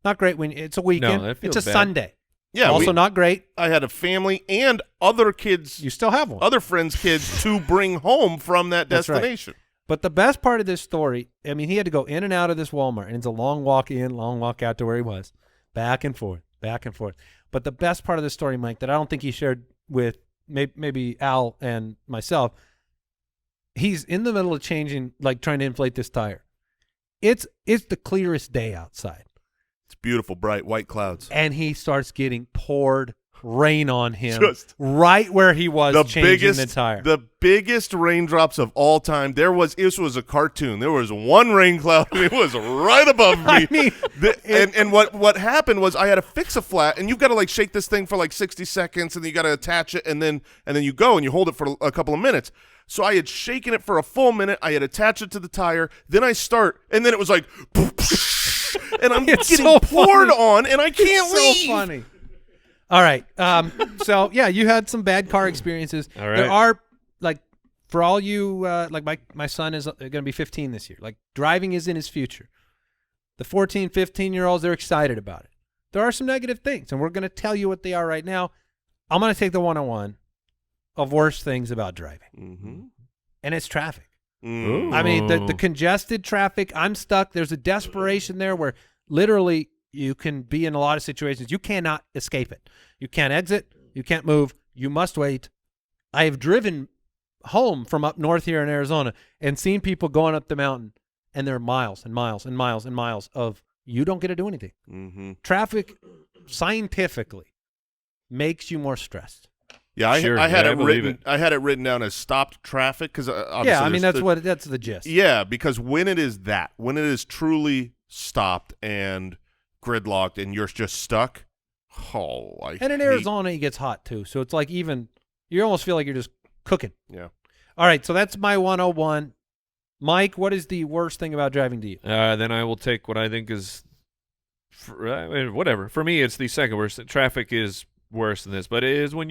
Not great when it's a weekend. No, that feels it's a bad. Sunday. Yeah. Also not great. I had a family and other kids, You still have one. other friends' kids to bring home from that That's right. destination. But the best part of this story, I mean, he had to go in and out of this Walmart, and it's a long walk in, long walk out to where he was, back and forth, back and forth. But the best part of this story, Mike, that I don't think he shared with maybe Al and myself, he's in the middle of changing, like trying to inflate this tire. It's the clearest day outside. It's beautiful, bright, white clouds. And he starts getting poured rain on him Just right where he was changing the tire. The biggest raindrops of all time. This was a cartoon. There was one rain cloud, and it was right above me. I mean, and what happened was I had to fix a flat, and you've got to like shake this thing for like 60 seconds, and then you got to attach it, and then you go and you hold it for a couple of minutes. So I had shaken it for a full minute. I had attached it to the tire. Then I start, and then it was like, and I'm It's getting so poured funny. on, and I can't leave. So funny. All right. So yeah, you had some bad car experiences. All right. There are, like, for all you, like my son is going to be 15 this year. Like, driving is in his future. The 14, 15-year-olds, they're excited about it. There are some negative things, and we're going to tell you what they are right now. I'm going to take the 101 of worst things about driving. Mm-hmm. And it's traffic. Mm. I mean, the congested traffic, I'm stuck. There's a desperation there where literally you can be in a lot of situations. You cannot escape it. You can't exit. You can't move. You must wait. I have driven home from up north here in Arizona and seen people going up the mountain, and there are miles and miles and miles and miles of you don't get to do anything. Mm-hmm. Traffic scientifically makes you more stressed. Yeah, I had I believe it written down as stopped traffic because Yeah, I mean that's the gist. Yeah, because when it is truly stopped and gridlocked and you're just stuck, And in Arizona, it gets hot too, so it's like you almost feel like you're just cooking. Yeah. All right, so that's my 101. Mike, what is the worst thing about driving to you? Then I will take what I think is, whatever. For me, it's the second worst. Traffic is worse than this, but it is when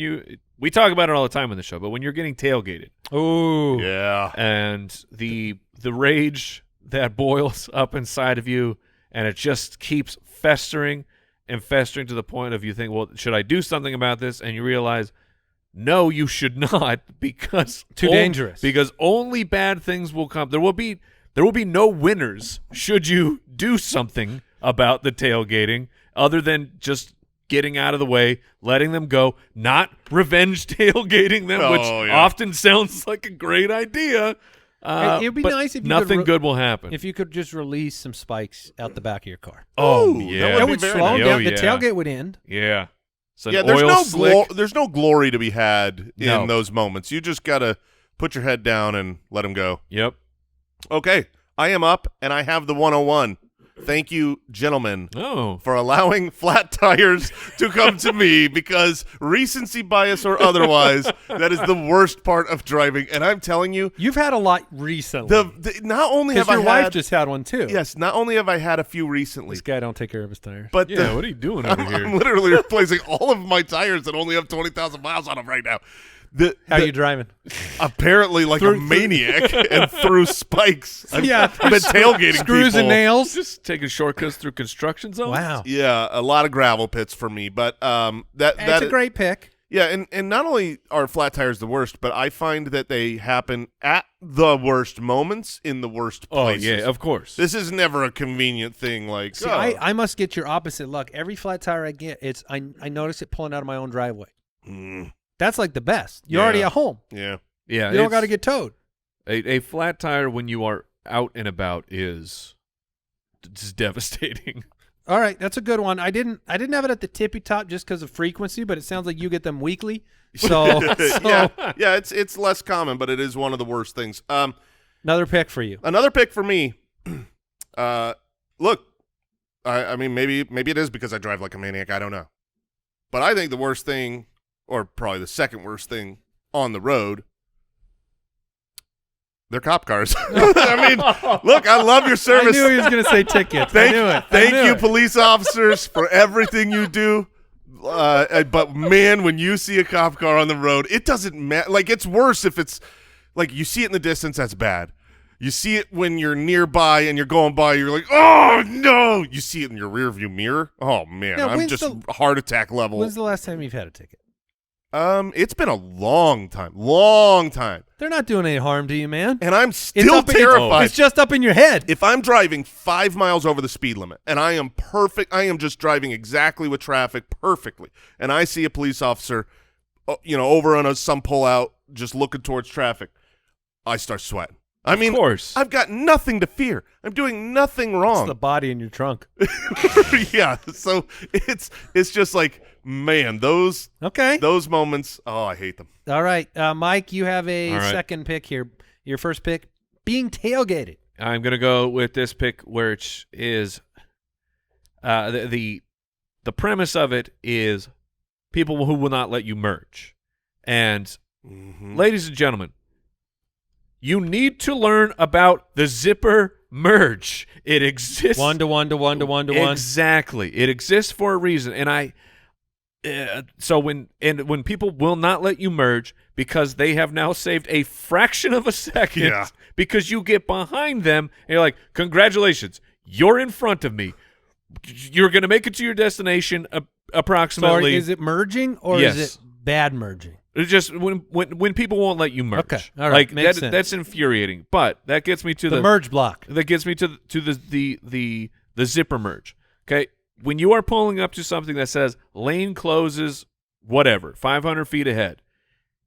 we talk about it all the time on the show, but when you're getting tailgated. Oh, Yeah. And the rage that boils up inside of you, and it just keeps festering and festering to the point of you think, well, should I do something about this? And you realize, no, you should not, because Too dangerous. Because only bad things will come. There will be no winners should you do something about the tailgating other than just getting out of the way, letting them go, not revenge tailgating them, which often sounds like a great idea. It would be but nice if you nothing could good will happen. if you could just release some spikes out the back of your car. Oh, Ooh, yeah. That be would very slow nice. them down. Oh, The yeah. tailgate would end. Yeah. So Yeah, an oil slick. there's no glory to be had No. in those moments. You just got to put your head down and let them go. Yep. Okay, I am up, and I have the 101. Thank you, gentlemen, Oh. for allowing flat tires to come to me, because recency bias or otherwise, that is the worst part of driving. And I'm telling you, You've had a lot recently. not only have Because I your had wife just had one too. yes, not only have I had a few recently, This guy don't take care of his tires. but Yeah, what are you doing over here? I'm literally replacing all of my tires that only have 20,000 miles on them right now. How you driving? Apparently like a maniac and through spikes. I've been tailgating screws people. and nails. Just taking shortcuts through construction zones. Wow. Yeah, a lot of gravel pits for me, but That's a great pick. Yeah, and not only are flat tires the worst, but I find that they happen at the worst moments in the worst places. Oh, yeah, of course. This is never a convenient thing. Like, See, I must get your opposite luck. Every flat tire I get, I notice it pulling out of my own driveway. That's like the best. You're already at home. Yeah. Yeah, You don't got to get towed. A flat tire when you are out and about is just devastating. All right, that's a good one. I didn't have it at the tippy top just because of frequency, but it sounds like you get them weekly. So, yeah, it's less common, but it is one of the worst things. Another pick for you. Another pick for me. Look, I mean, maybe it is because I drive like a maniac. I don't know, but I think the worst thing, or probably the second worst thing on the road, they're cop cars. I mean, look, I love your service. I knew he was going to say tickets. Thank you, it. police officers, for everything you do. But man, when you see a cop car on the road, it doesn't matter. Like, it's worse if it's like you see it in the distance. That's bad. You see it when you're nearby and you're going by. You're like, oh no! You see it in your rearview mirror. Oh man, Now, I'm just heart attack level. When's the last time you've had a ticket? It's been a long time. They're not doing any harm to you, man. And I'm still terrified. It's just up in your head. If I'm driving 5 miles over the speed limit and I am perfect, I am just driving exactly with traffic perfectly, and I see a police officer, over on some pullout just looking towards traffic, I start sweating. I mean, of course. I've got nothing to fear. I'm doing nothing wrong. It's the body in your trunk. Yeah, so it's just like, man, those moments, oh, I hate them. All right, Mike, you have a All right. second pick here. Your first pick, being tailgated. I'm going to go with this pick, which is the premise of it is people who will not let you merge. And ladies and gentlemen, you need to learn about the zipper merge. It exists. 1 to 1 to 1 to 1 to 1. Exactly. It exists for a reason. And so when people will not let you merge because they have now saved a fraction of a second because you get behind them and you're like, congratulations, you're in front of me. You're going to make it to your destination approximately. So is it merging or Yes. is it bad merging? It's just when people won't let you merge. Okay. All right. Like Makes sense. that's infuriating. But that gets me to The merge block. That gets me to the zipper merge. Okay, when you are pulling up to something that says lane closes, whatever, 500 feet ahead,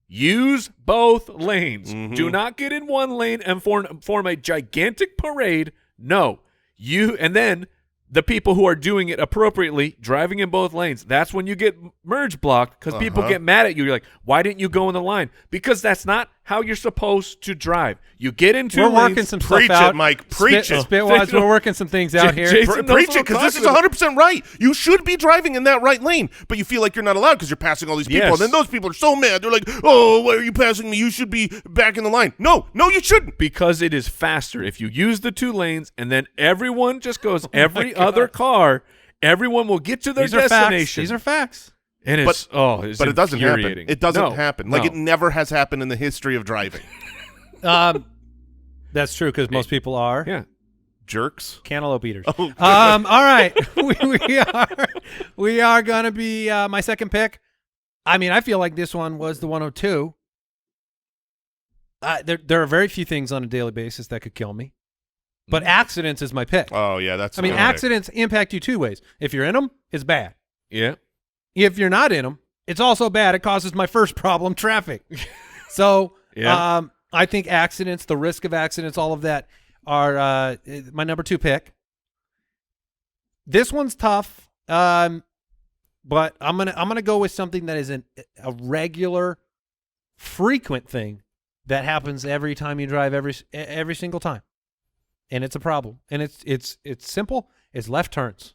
use both lanes. Do not get in one lane and form a gigantic parade. No, and then the people who are doing it appropriately, driving in both lanes, that's when you get merge blocked because people get mad at you. You're like, why didn't you go in the line? Because that's not how you're supposed to drive. You get into We're lanes. working some Preach stuff out. it, Mike. Preach it. Spitwise, we're working some things out here. Jason knows Preach what it, I'm because this is talking 100% right. You should be driving in that right lane, but you feel like you're not allowed because you're passing all these people. Yes. And then those people are so mad. They're like, oh, why are you passing me? You should be back in the line. No, you shouldn't. Because it is faster. If you use the two lanes and then everyone just goes every other car, everyone will get to their These are facts. destination. These are facts. And it's But it doesn't happen. infuriating. It doesn't No, happen. no. Like, it never has happened in the history of driving. That's true because most people are Yeah. Jerks. cantaloupe eaters. Oh, All right, we are gonna be my second pick. I mean, I feel like this one was the 102. There are very few things on a daily basis that could kill me, but accidents is my pick. Oh, yeah, that's I mean, a good pick. accidents impact you two ways. If you're in them, it's bad. Yeah. If you're not in them, it's also bad. It causes my first problem, traffic. So Yeah. I think accidents, the risk of accidents, all of that are my number 2 pick. This one's tough, but I'm gonna go with something that is a regular, frequent thing that happens every time you drive every single time, and it's a problem. And it's simple. It's left turns.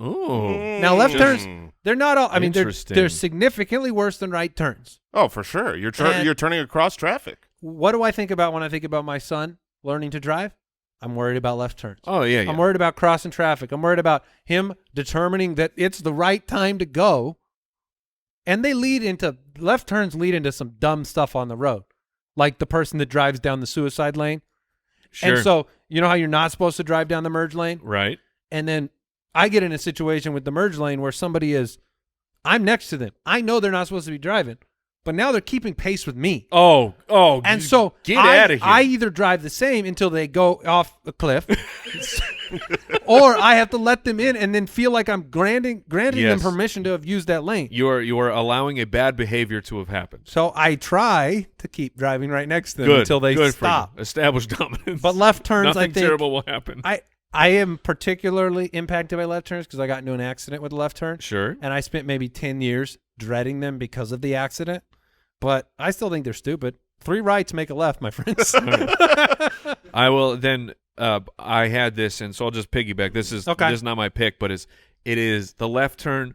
Ooh. Now left turns, they're not all. I mean, they're Interesting. significantly worse than right turns. Oh, for sure. You're turning across traffic. What do I think about when I think about my son learning to drive? I'm worried about left turns. Oh, yeah. I'm worried about crossing traffic. I'm worried about him determining that it's the right time to go and left turns lead into some dumb stuff on the road, like the person that drives down the suicide lane. Sure. And so you know how you're not supposed to drive down the merge lane? Right. And then I get in a situation with the merge lane where I'm next to them. I know they're not supposed to be driving, but now they're keeping pace with me. Oh, And so get out of here. I either drive the same until they go off a cliff, or I have to let them in and then feel like I'm granting them Yes. permission to have used that lane. You are allowing a bad behavior to have happened. So I try to keep driving right next to them Good. until they Good stop. For you. Establish dominance. But left turns, Nothing I think terrible will happen. I am particularly impacted by left turns because I got into an accident with a left turn. Sure. And I spent maybe 10 years dreading them because of the accident. But I still think they're stupid. 3 rights make a left, my friends. I will then. I had this, and so I'll just piggyback. This is not my pick, but it is the left turn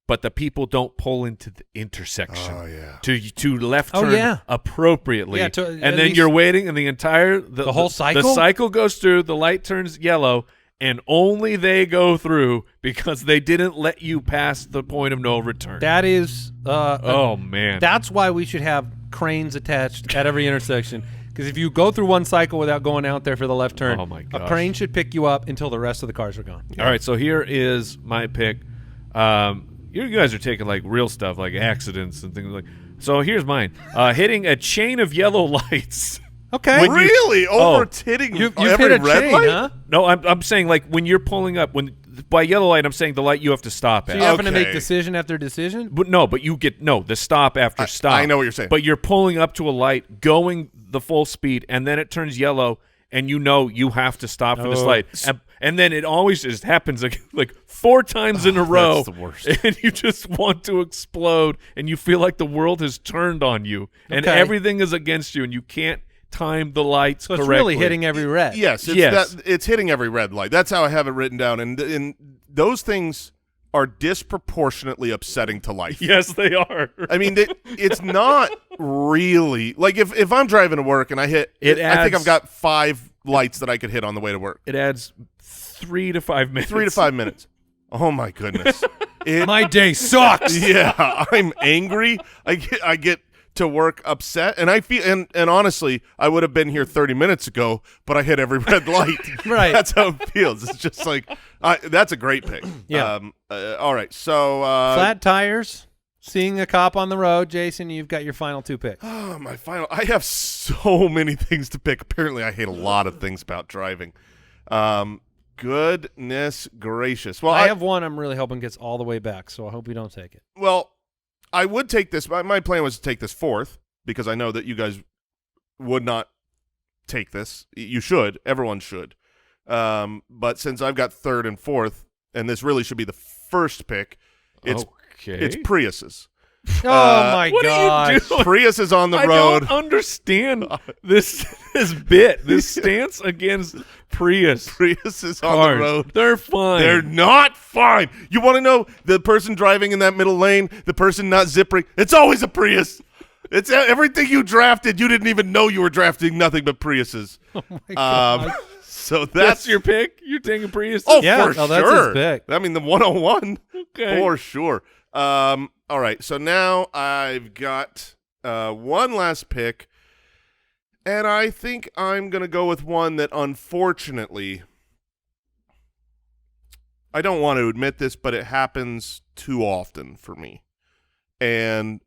but the people don't pull into the intersection. Oh yeah. To left turn appropriately. Yeah, and then you're waiting, and the whole cycle. The cycle goes through. The light turns yellow, and only they go through because they didn't let you pass the point of no return. That is. Oh man. That's why we should have cranes attached at every intersection. Because if you go through one cycle without going out there for the left turn, Oh, my a gosh. crane should pick you up until the rest of the cars are gone. All right, so here is my pick. You guys are taking like real stuff, like accidents and things like. So here's mine: hitting a chain of yellow lights. Okay. Really? Hitting You've every hit a red chain, light? huh? No, I'm saying like when you're pulling up by yellow light. I'm saying the light you have to stop So at. you're having to make Okay. decision after decision? But you get the stop after stop. I know what you're saying. But you're pulling up to a light, going the full speed, and then it turns yellow, and you have to stop for this light. And then it always just happens like 4 times in a row. That's the worst. And you just want to explode, and you feel like the world has turned on you, and Okay. everything is against you, and you can't time the lights So correctly. it's really hitting every red. Yes, it's hitting every red light. That's how I have it written down. And those things are disproportionately upsetting to life. Yes, they are. I mean, it's not really like if I'm driving to work and I hit It I think adds- I've got 5 lights that I could hit on the way to work. It adds 3 to 5 minutes. 3 to 5 minutes. Oh my goodness. My day sucks. Yeah, I'm angry. I get to work upset, and I feel and honestly, I would have been here 30 minutes ago, but I hit every red light. Right. That's how it feels. It's just like that's a great pick. Yeah. All right. So Flat tires, seeing a cop on the road. Jason, you've got your final 2 picks. my final. I have so many things to pick. Apparently, I hate a lot of things about driving. Goodness gracious. Well, I have one I'm really hoping gets all the way back, so I hope you don't take it. Well, I would take this. My plan was to take this 4th because I know that you guys would not take this. You should. Everyone should. But since I've got 3rd and 4th, and this really should be the first pick, it's Priuses. Oh my what are you god! doing? Prius is on the I road. don't understand this stance against Prius. Prius is on Cars. the road. They're fine. They're not fine. You want to know the person driving in that middle lane, the person not zippering? It's always a Prius. It's everything you drafted. You didn't even know you were drafting nothing but Priuses. Oh my god! So That's your pick? You're taking Prius? Oh, Yeah, for no, sure. that's his pick. I mean, the 101 Okay. for sure. All right, so now I've got one last pick, and I think I'm going to go with one that, unfortunately, I don't want to admit this, but it happens too often for me, and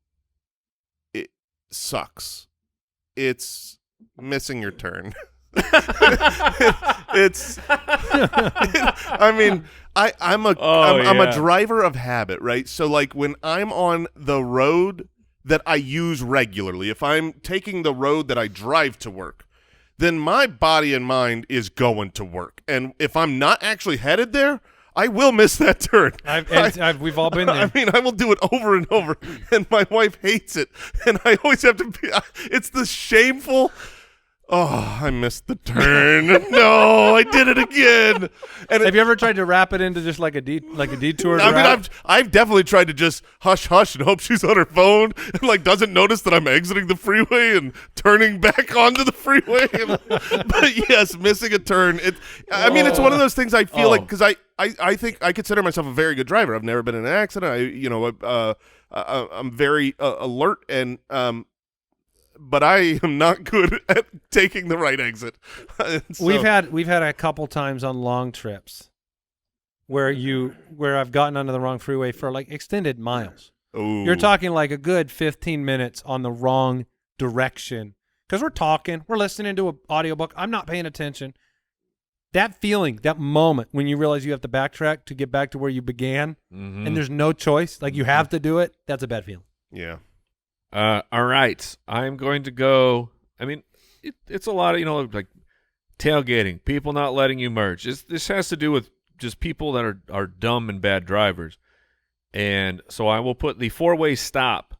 it sucks. It's missing your turn. I mean, I'm a driver of habit, right? So like when I'm on the road that I use regularly, if I'm taking the road that I drive to work, then my body and mind is going to work. And if I'm not actually headed there, I will miss that turn. We've all been there. I mean, I will do it over and over, and my wife hates it. And I always have to be – it's the shameful – Oh, I missed the turn. No, I did it again. And Have you ever tried to wrap it into just like a detour? I mean, route? I've definitely tried to just hush and hope she's on her phone and like doesn't notice that I'm exiting the freeway and turning back onto the freeway. But yes, missing a turn. I mean, it's one of those things I feel like because I think I consider myself a very good driver. I've never been in an accident. I'm very alert and but I am not good at taking the right exit. So, we've had a couple times on long trips where I've gotten onto the wrong freeway for like extended miles. ooh. You're talking like a good 15 minutes on the wrong direction because we're listening to an audiobook. I'm not paying attention. That feeling, that moment when you realize you have to backtrack to get back to where you began and there's no choice, like you have to do it, that's a bad feeling. Yeah. All right. I'm going to go. I mean, it's a lot of, like tailgating, people not letting you merge. This has to do with just people that are dumb and bad drivers. And so I will put the four-way stop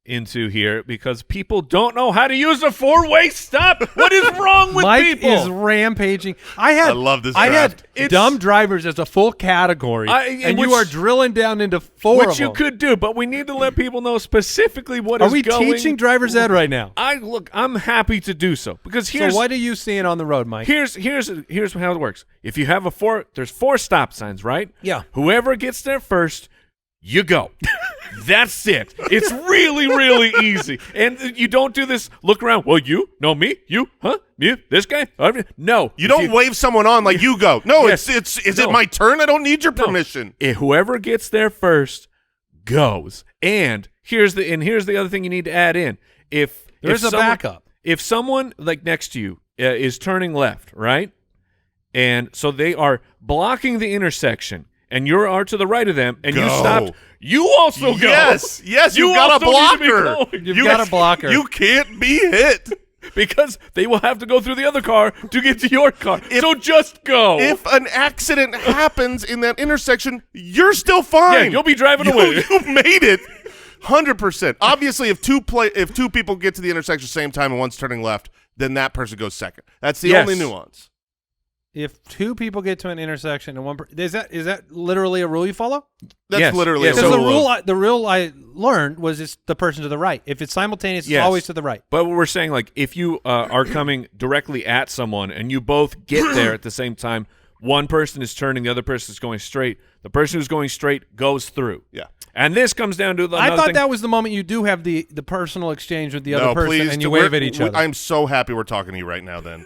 into here because people don't know how to use a four-way stop. What is wrong with Mike people? is rampaging. I love this I draft. had dumb drivers as a full category, and you are drilling down into four Which of you them. could do, but we need to let people know specifically what Are is we going. teaching driver's ed right now? I'm happy to do so because here's So what are you seeing on the road, Mike? Here's how it works. If you have there's 4 stop signs, right? Yeah. Whoever gets there first, you go. That's it. It's really, really easy. And you don't do this look around. Well, you? No, me? You? Huh? You? This guy? No. You don't wave someone on like you go. No, Yes. is it my turn? I don't need your permission. Whoever gets there first goes. And here's the other thing you need to add in. There's a backup. If someone like next to you is turning left, right? And so they are blocking the intersection and you are to the right of them and you Go. stopped, you also go. Yes, you got a also need to be blocker. going. You've got a blocker. You can't be hit. Because they will have to go through the other car to get to your car. So just go. If an accident happens in that intersection, you're still fine. Yeah, you'll be driving away. You made it. 100%. Obviously, if two people get to the intersection at the same time and one's turning left, then that person goes second. That's the only nuance. If two people get to an intersection and is that literally a rule you follow? That's Yes. literally Yeah, a Because rule. the rule I learned was it's the person to the right. If it's simultaneous, it's always to the right. But we're saying, like, if you are coming directly at someone and you both get there at the same time, one person is turning, the other person is going straight. The person who's going straight goes through. Yeah. And this comes down to I thought thing. that was the moment you do have the personal exchange with the No, other person please, and you wave at each other. I'm so happy we're talking to you right now then.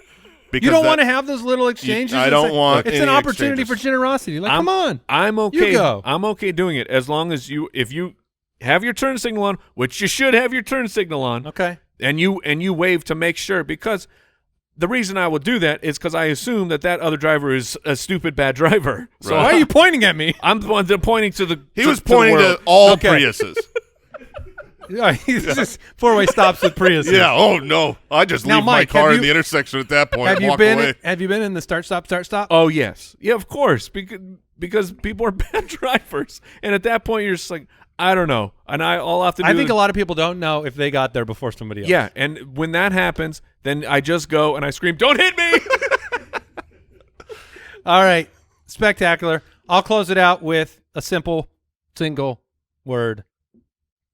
Because You don't want to have those little exchanges? I don't want It's any an opportunity exchanges. for generosity. Like, come on. I'm okay. You go. I'm okay doing it as long as if you have your turn signal on, which you should have your turn signal on. Okay. And you wave to make sure, because the reason I will do that is because I assume that other driver is a stupid bad driver. So Why are you pointing at me? I'm the one that pointing to the. He was the pointing world. to all Okay. Priuses. Yeah, he's just four-way stops with Prius. Yeah. Oh no. I just Now, leave Mike, my car have in the you- intersection at that point. Have and you walk been? away. Have you been in the start stop? Oh yes, yeah, of course, because people are bad drivers, and at that point you're just like, I don't know, and I'll have to. I think a lot of people don't know if they got there before somebody else. Yeah, and when that happens, then I just go and I scream, "Don't hit me!" All right, spectacular. I'll close it out with a simple, single word: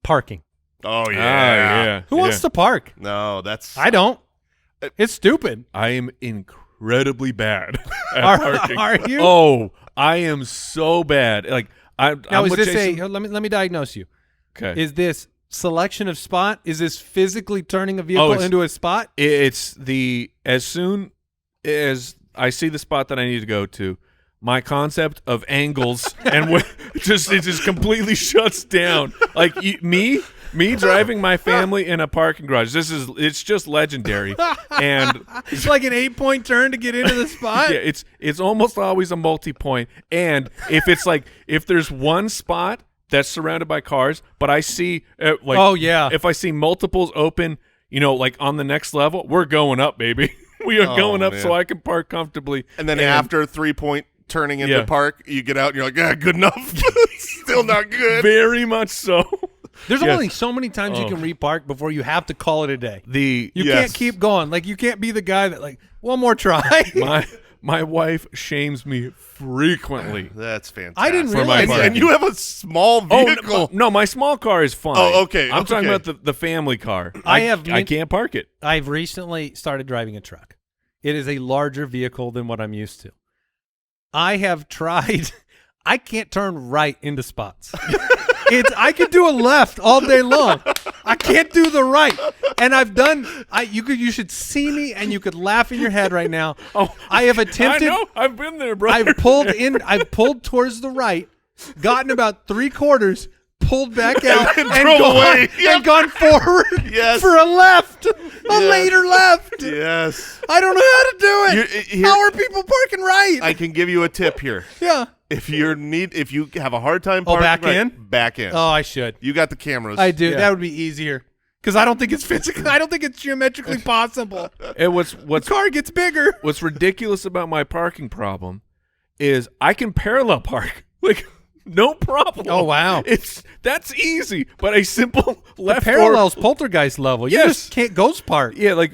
parking. Oh yeah. Who wants to park? No, that's I don't. It's stupid. I am incredibly bad at parking. Are you? Oh, I am so bad. Like Now, I'm is with this Jason. let me diagnose you. Okay. Is this selection of spot? Is this physically turning a vehicle it's- into a spot? It's as soon as I see the spot that I need to go to, my concept of angles and it just completely shuts down. Like me driving my family in a parking garage. It's just legendary. And It's like an 8-point turn to get into the spot. yeah, it's almost always a multi-point. And if there's one spot that's surrounded by cars, but I see Oh, yeah. if I see multiples open, like on the next level, we're going up, baby. We are going up man. so I can park comfortably. And then after 3-point turning into Yeah. park, you get out and you're like, yeah, good enough. Still not good. Very much so. There's Yes. only so many times you can repark before you have to call it a day. You Yes. can't keep going. Like, you can't be the guy that, like, one more try. My wife shames me frequently. That's fantastic. I didn't For my realize And, that. and you have a small vehicle. No, my small car is fine. Oh, okay, I'm talking okay. about the family car. I can't park it. I've recently started driving a truck. It is a larger vehicle than what I'm used to. I have tried. I can't turn right into spots. I could do a left all day long. I can't do the right. And I've done. You should see me, and you could laugh in your head right now. Oh, I have attempted. I know. I've been there, bro. I've pulled towards the right, gotten about 3/4, pulled back out, and drove away. and gone forward Yes. for a left, a later left. Yes. I don't know how to do it. Here- How are people parking right? I can give you a tip here. Yeah. If you have a hard time Oh, parking back right, in? back in. Oh, I should. You got the cameras. I do. Yeah. That would be easier. Because I don't think it's physically. I don't think it's geometrically possible. And what's The car gets bigger. what's ridiculous about my parking problem is I can parallel park. Like, no problem. Oh, wow. That's easy, but a simple left Parallels poltergeist level. You Yes. just can't ghost park. Yeah, like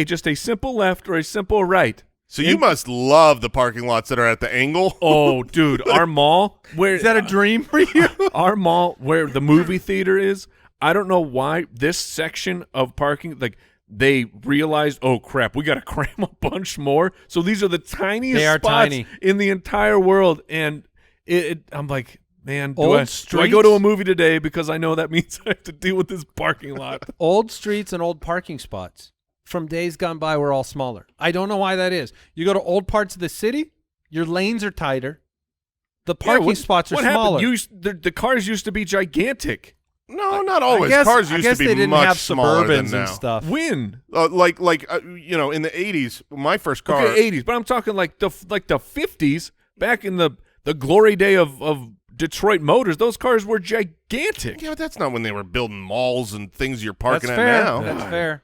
just a simple left or a simple right. So you must love the parking lots that are at the angle. Oh, dude, our mall where Is that a dream for you? our mall where the movie theater is, I don't know why this section of parking, like, they realized, oh crap, we got to cram a bunch more. So these are the tiniest They are spots tiny. in the entire world, and I'm like, man, do Old I go streets? to a movie today because I know that means I have to deal with this parking lot? Old streets and old parking spots from days gone by were all smaller. I don't know why that is. You go to old parts of the city, your lanes are tighter. The parking spots are what smaller. Happened? The cars used to be gigantic. No, not always. I guess, Cars I used guess to be they didn't much have smaller than Suburbans now. and stuff. When? Like in the 80s, my first car. Okay, 80s, but I'm talking like the 50s, back in the glory day of Detroit Motors. Those cars were gigantic. Yeah, but that's not when they were building malls and things you're parking That's at fair. now. That's fair.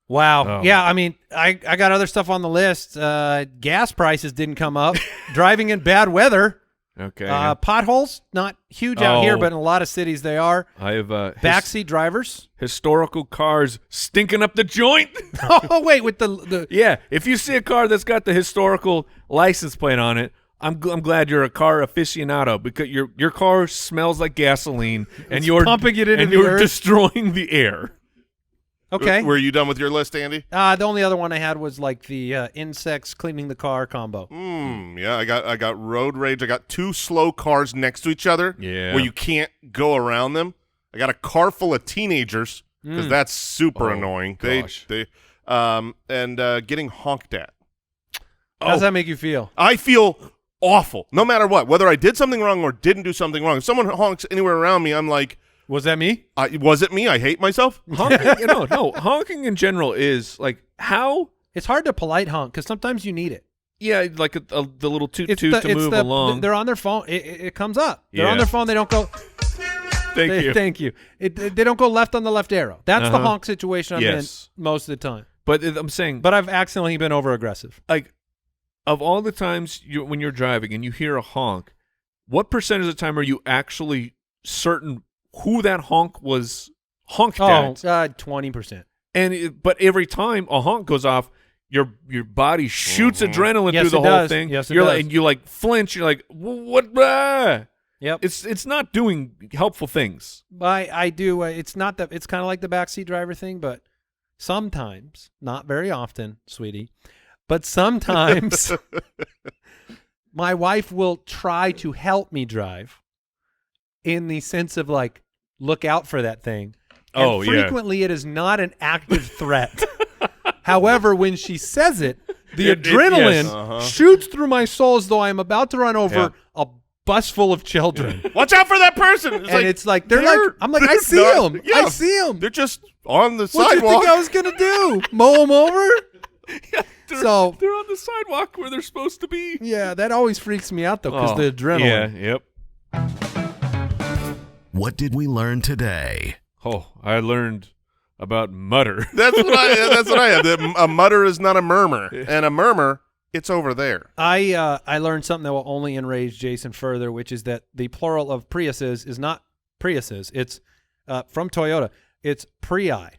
Wow. Oh. Yeah, I mean, I got other stuff on the list. Gas prices didn't come up. Driving in bad weather. Okay. Potholes, not huge out here, Oh. but in a lot of cities they are. I have Backseat drivers. historical cars stinking up the joint. Oh, wait, with the Yeah, if you see a car that's got the historical license plate on it, I'm glad you're a car aficionado, because your car smells like gasoline and you're pumping it into and the you're earth. destroying the air. Okay. Were you done with your list, Andy? The only other one I had was like the insects cleaning the car combo. Yeah, I got road rage. I got two slow cars next to each other Yeah. where you can't go around them. I got a car full of teenagers because that's super annoying. gosh. And getting honked at. How does that make you feel? I feel awful no matter what, whether I did something wrong or didn't do something wrong. If someone honks anywhere around me, I'm like, Was that me? was it me? I hate myself. Honking, no, honking in general is like how. It's hard to polite honk because sometimes you need it. Yeah, like the little toot It's toot to move along. They're on their phone. It comes up. They're Yeah. on their phone. They don't go. Thank you. Thank you. They don't go left on the left arrow. That's the honk situation I'm Yes. in most of the time. But I'm saying, But I've accidentally been over aggressive. like, of all the times when you're driving and you hear a honk, what percentage of the time are you actually certain who that honk was honked at? 20%. But every time a honk goes off, your body shoots adrenaline Yes, through the it whole does. thing. Yes, it you're does. Like, and you like flinch. You're like, what? Ah. Yep. It's not doing helpful things. I do. It's not that. It's kind of like the backseat driver thing, but sometimes, not very often, sweetie, but sometimes my wife will try to help me drive in the sense of like, look out for that thing. And Oh, yeah. frequently it is not an active threat. However, when she says it, the Yes. adrenaline shoots through my soul as though I'm about to run over Yeah. a bus full of children. Watch out for that person. It's like they're like, I'm like, I see him. I see him. They're just on the What do you sidewalk. think I was gonna do? Mow them over? So They're on the sidewalk where they're supposed to be. yeah, that always freaks me out though because Oh, the adrenaline. Yeah. Yep. What did we learn today? Oh, I learned about mutter. That's what I have. A mutter is not a murmur, and a murmur, it's over there. I learned something that will only enrage Jason further, which is that the plural of Priuses is not Priuses. It's from Toyota. It's Prii.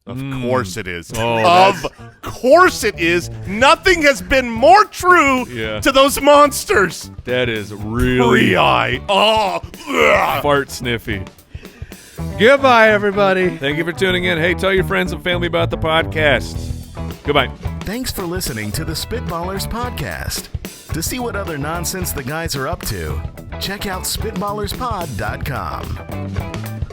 Of course it is. Oh, of course it is. Nothing has been more true Yeah. to those monsters. That is really Free-eye. Oh, ugh. fart sniffy. Goodbye, everybody. Thank you for tuning in. Hey, tell your friends and family about the podcast. Goodbye. Thanks for listening to the Spitballers podcast. To see what other nonsense the guys are up to, check out SpitballersPod.com.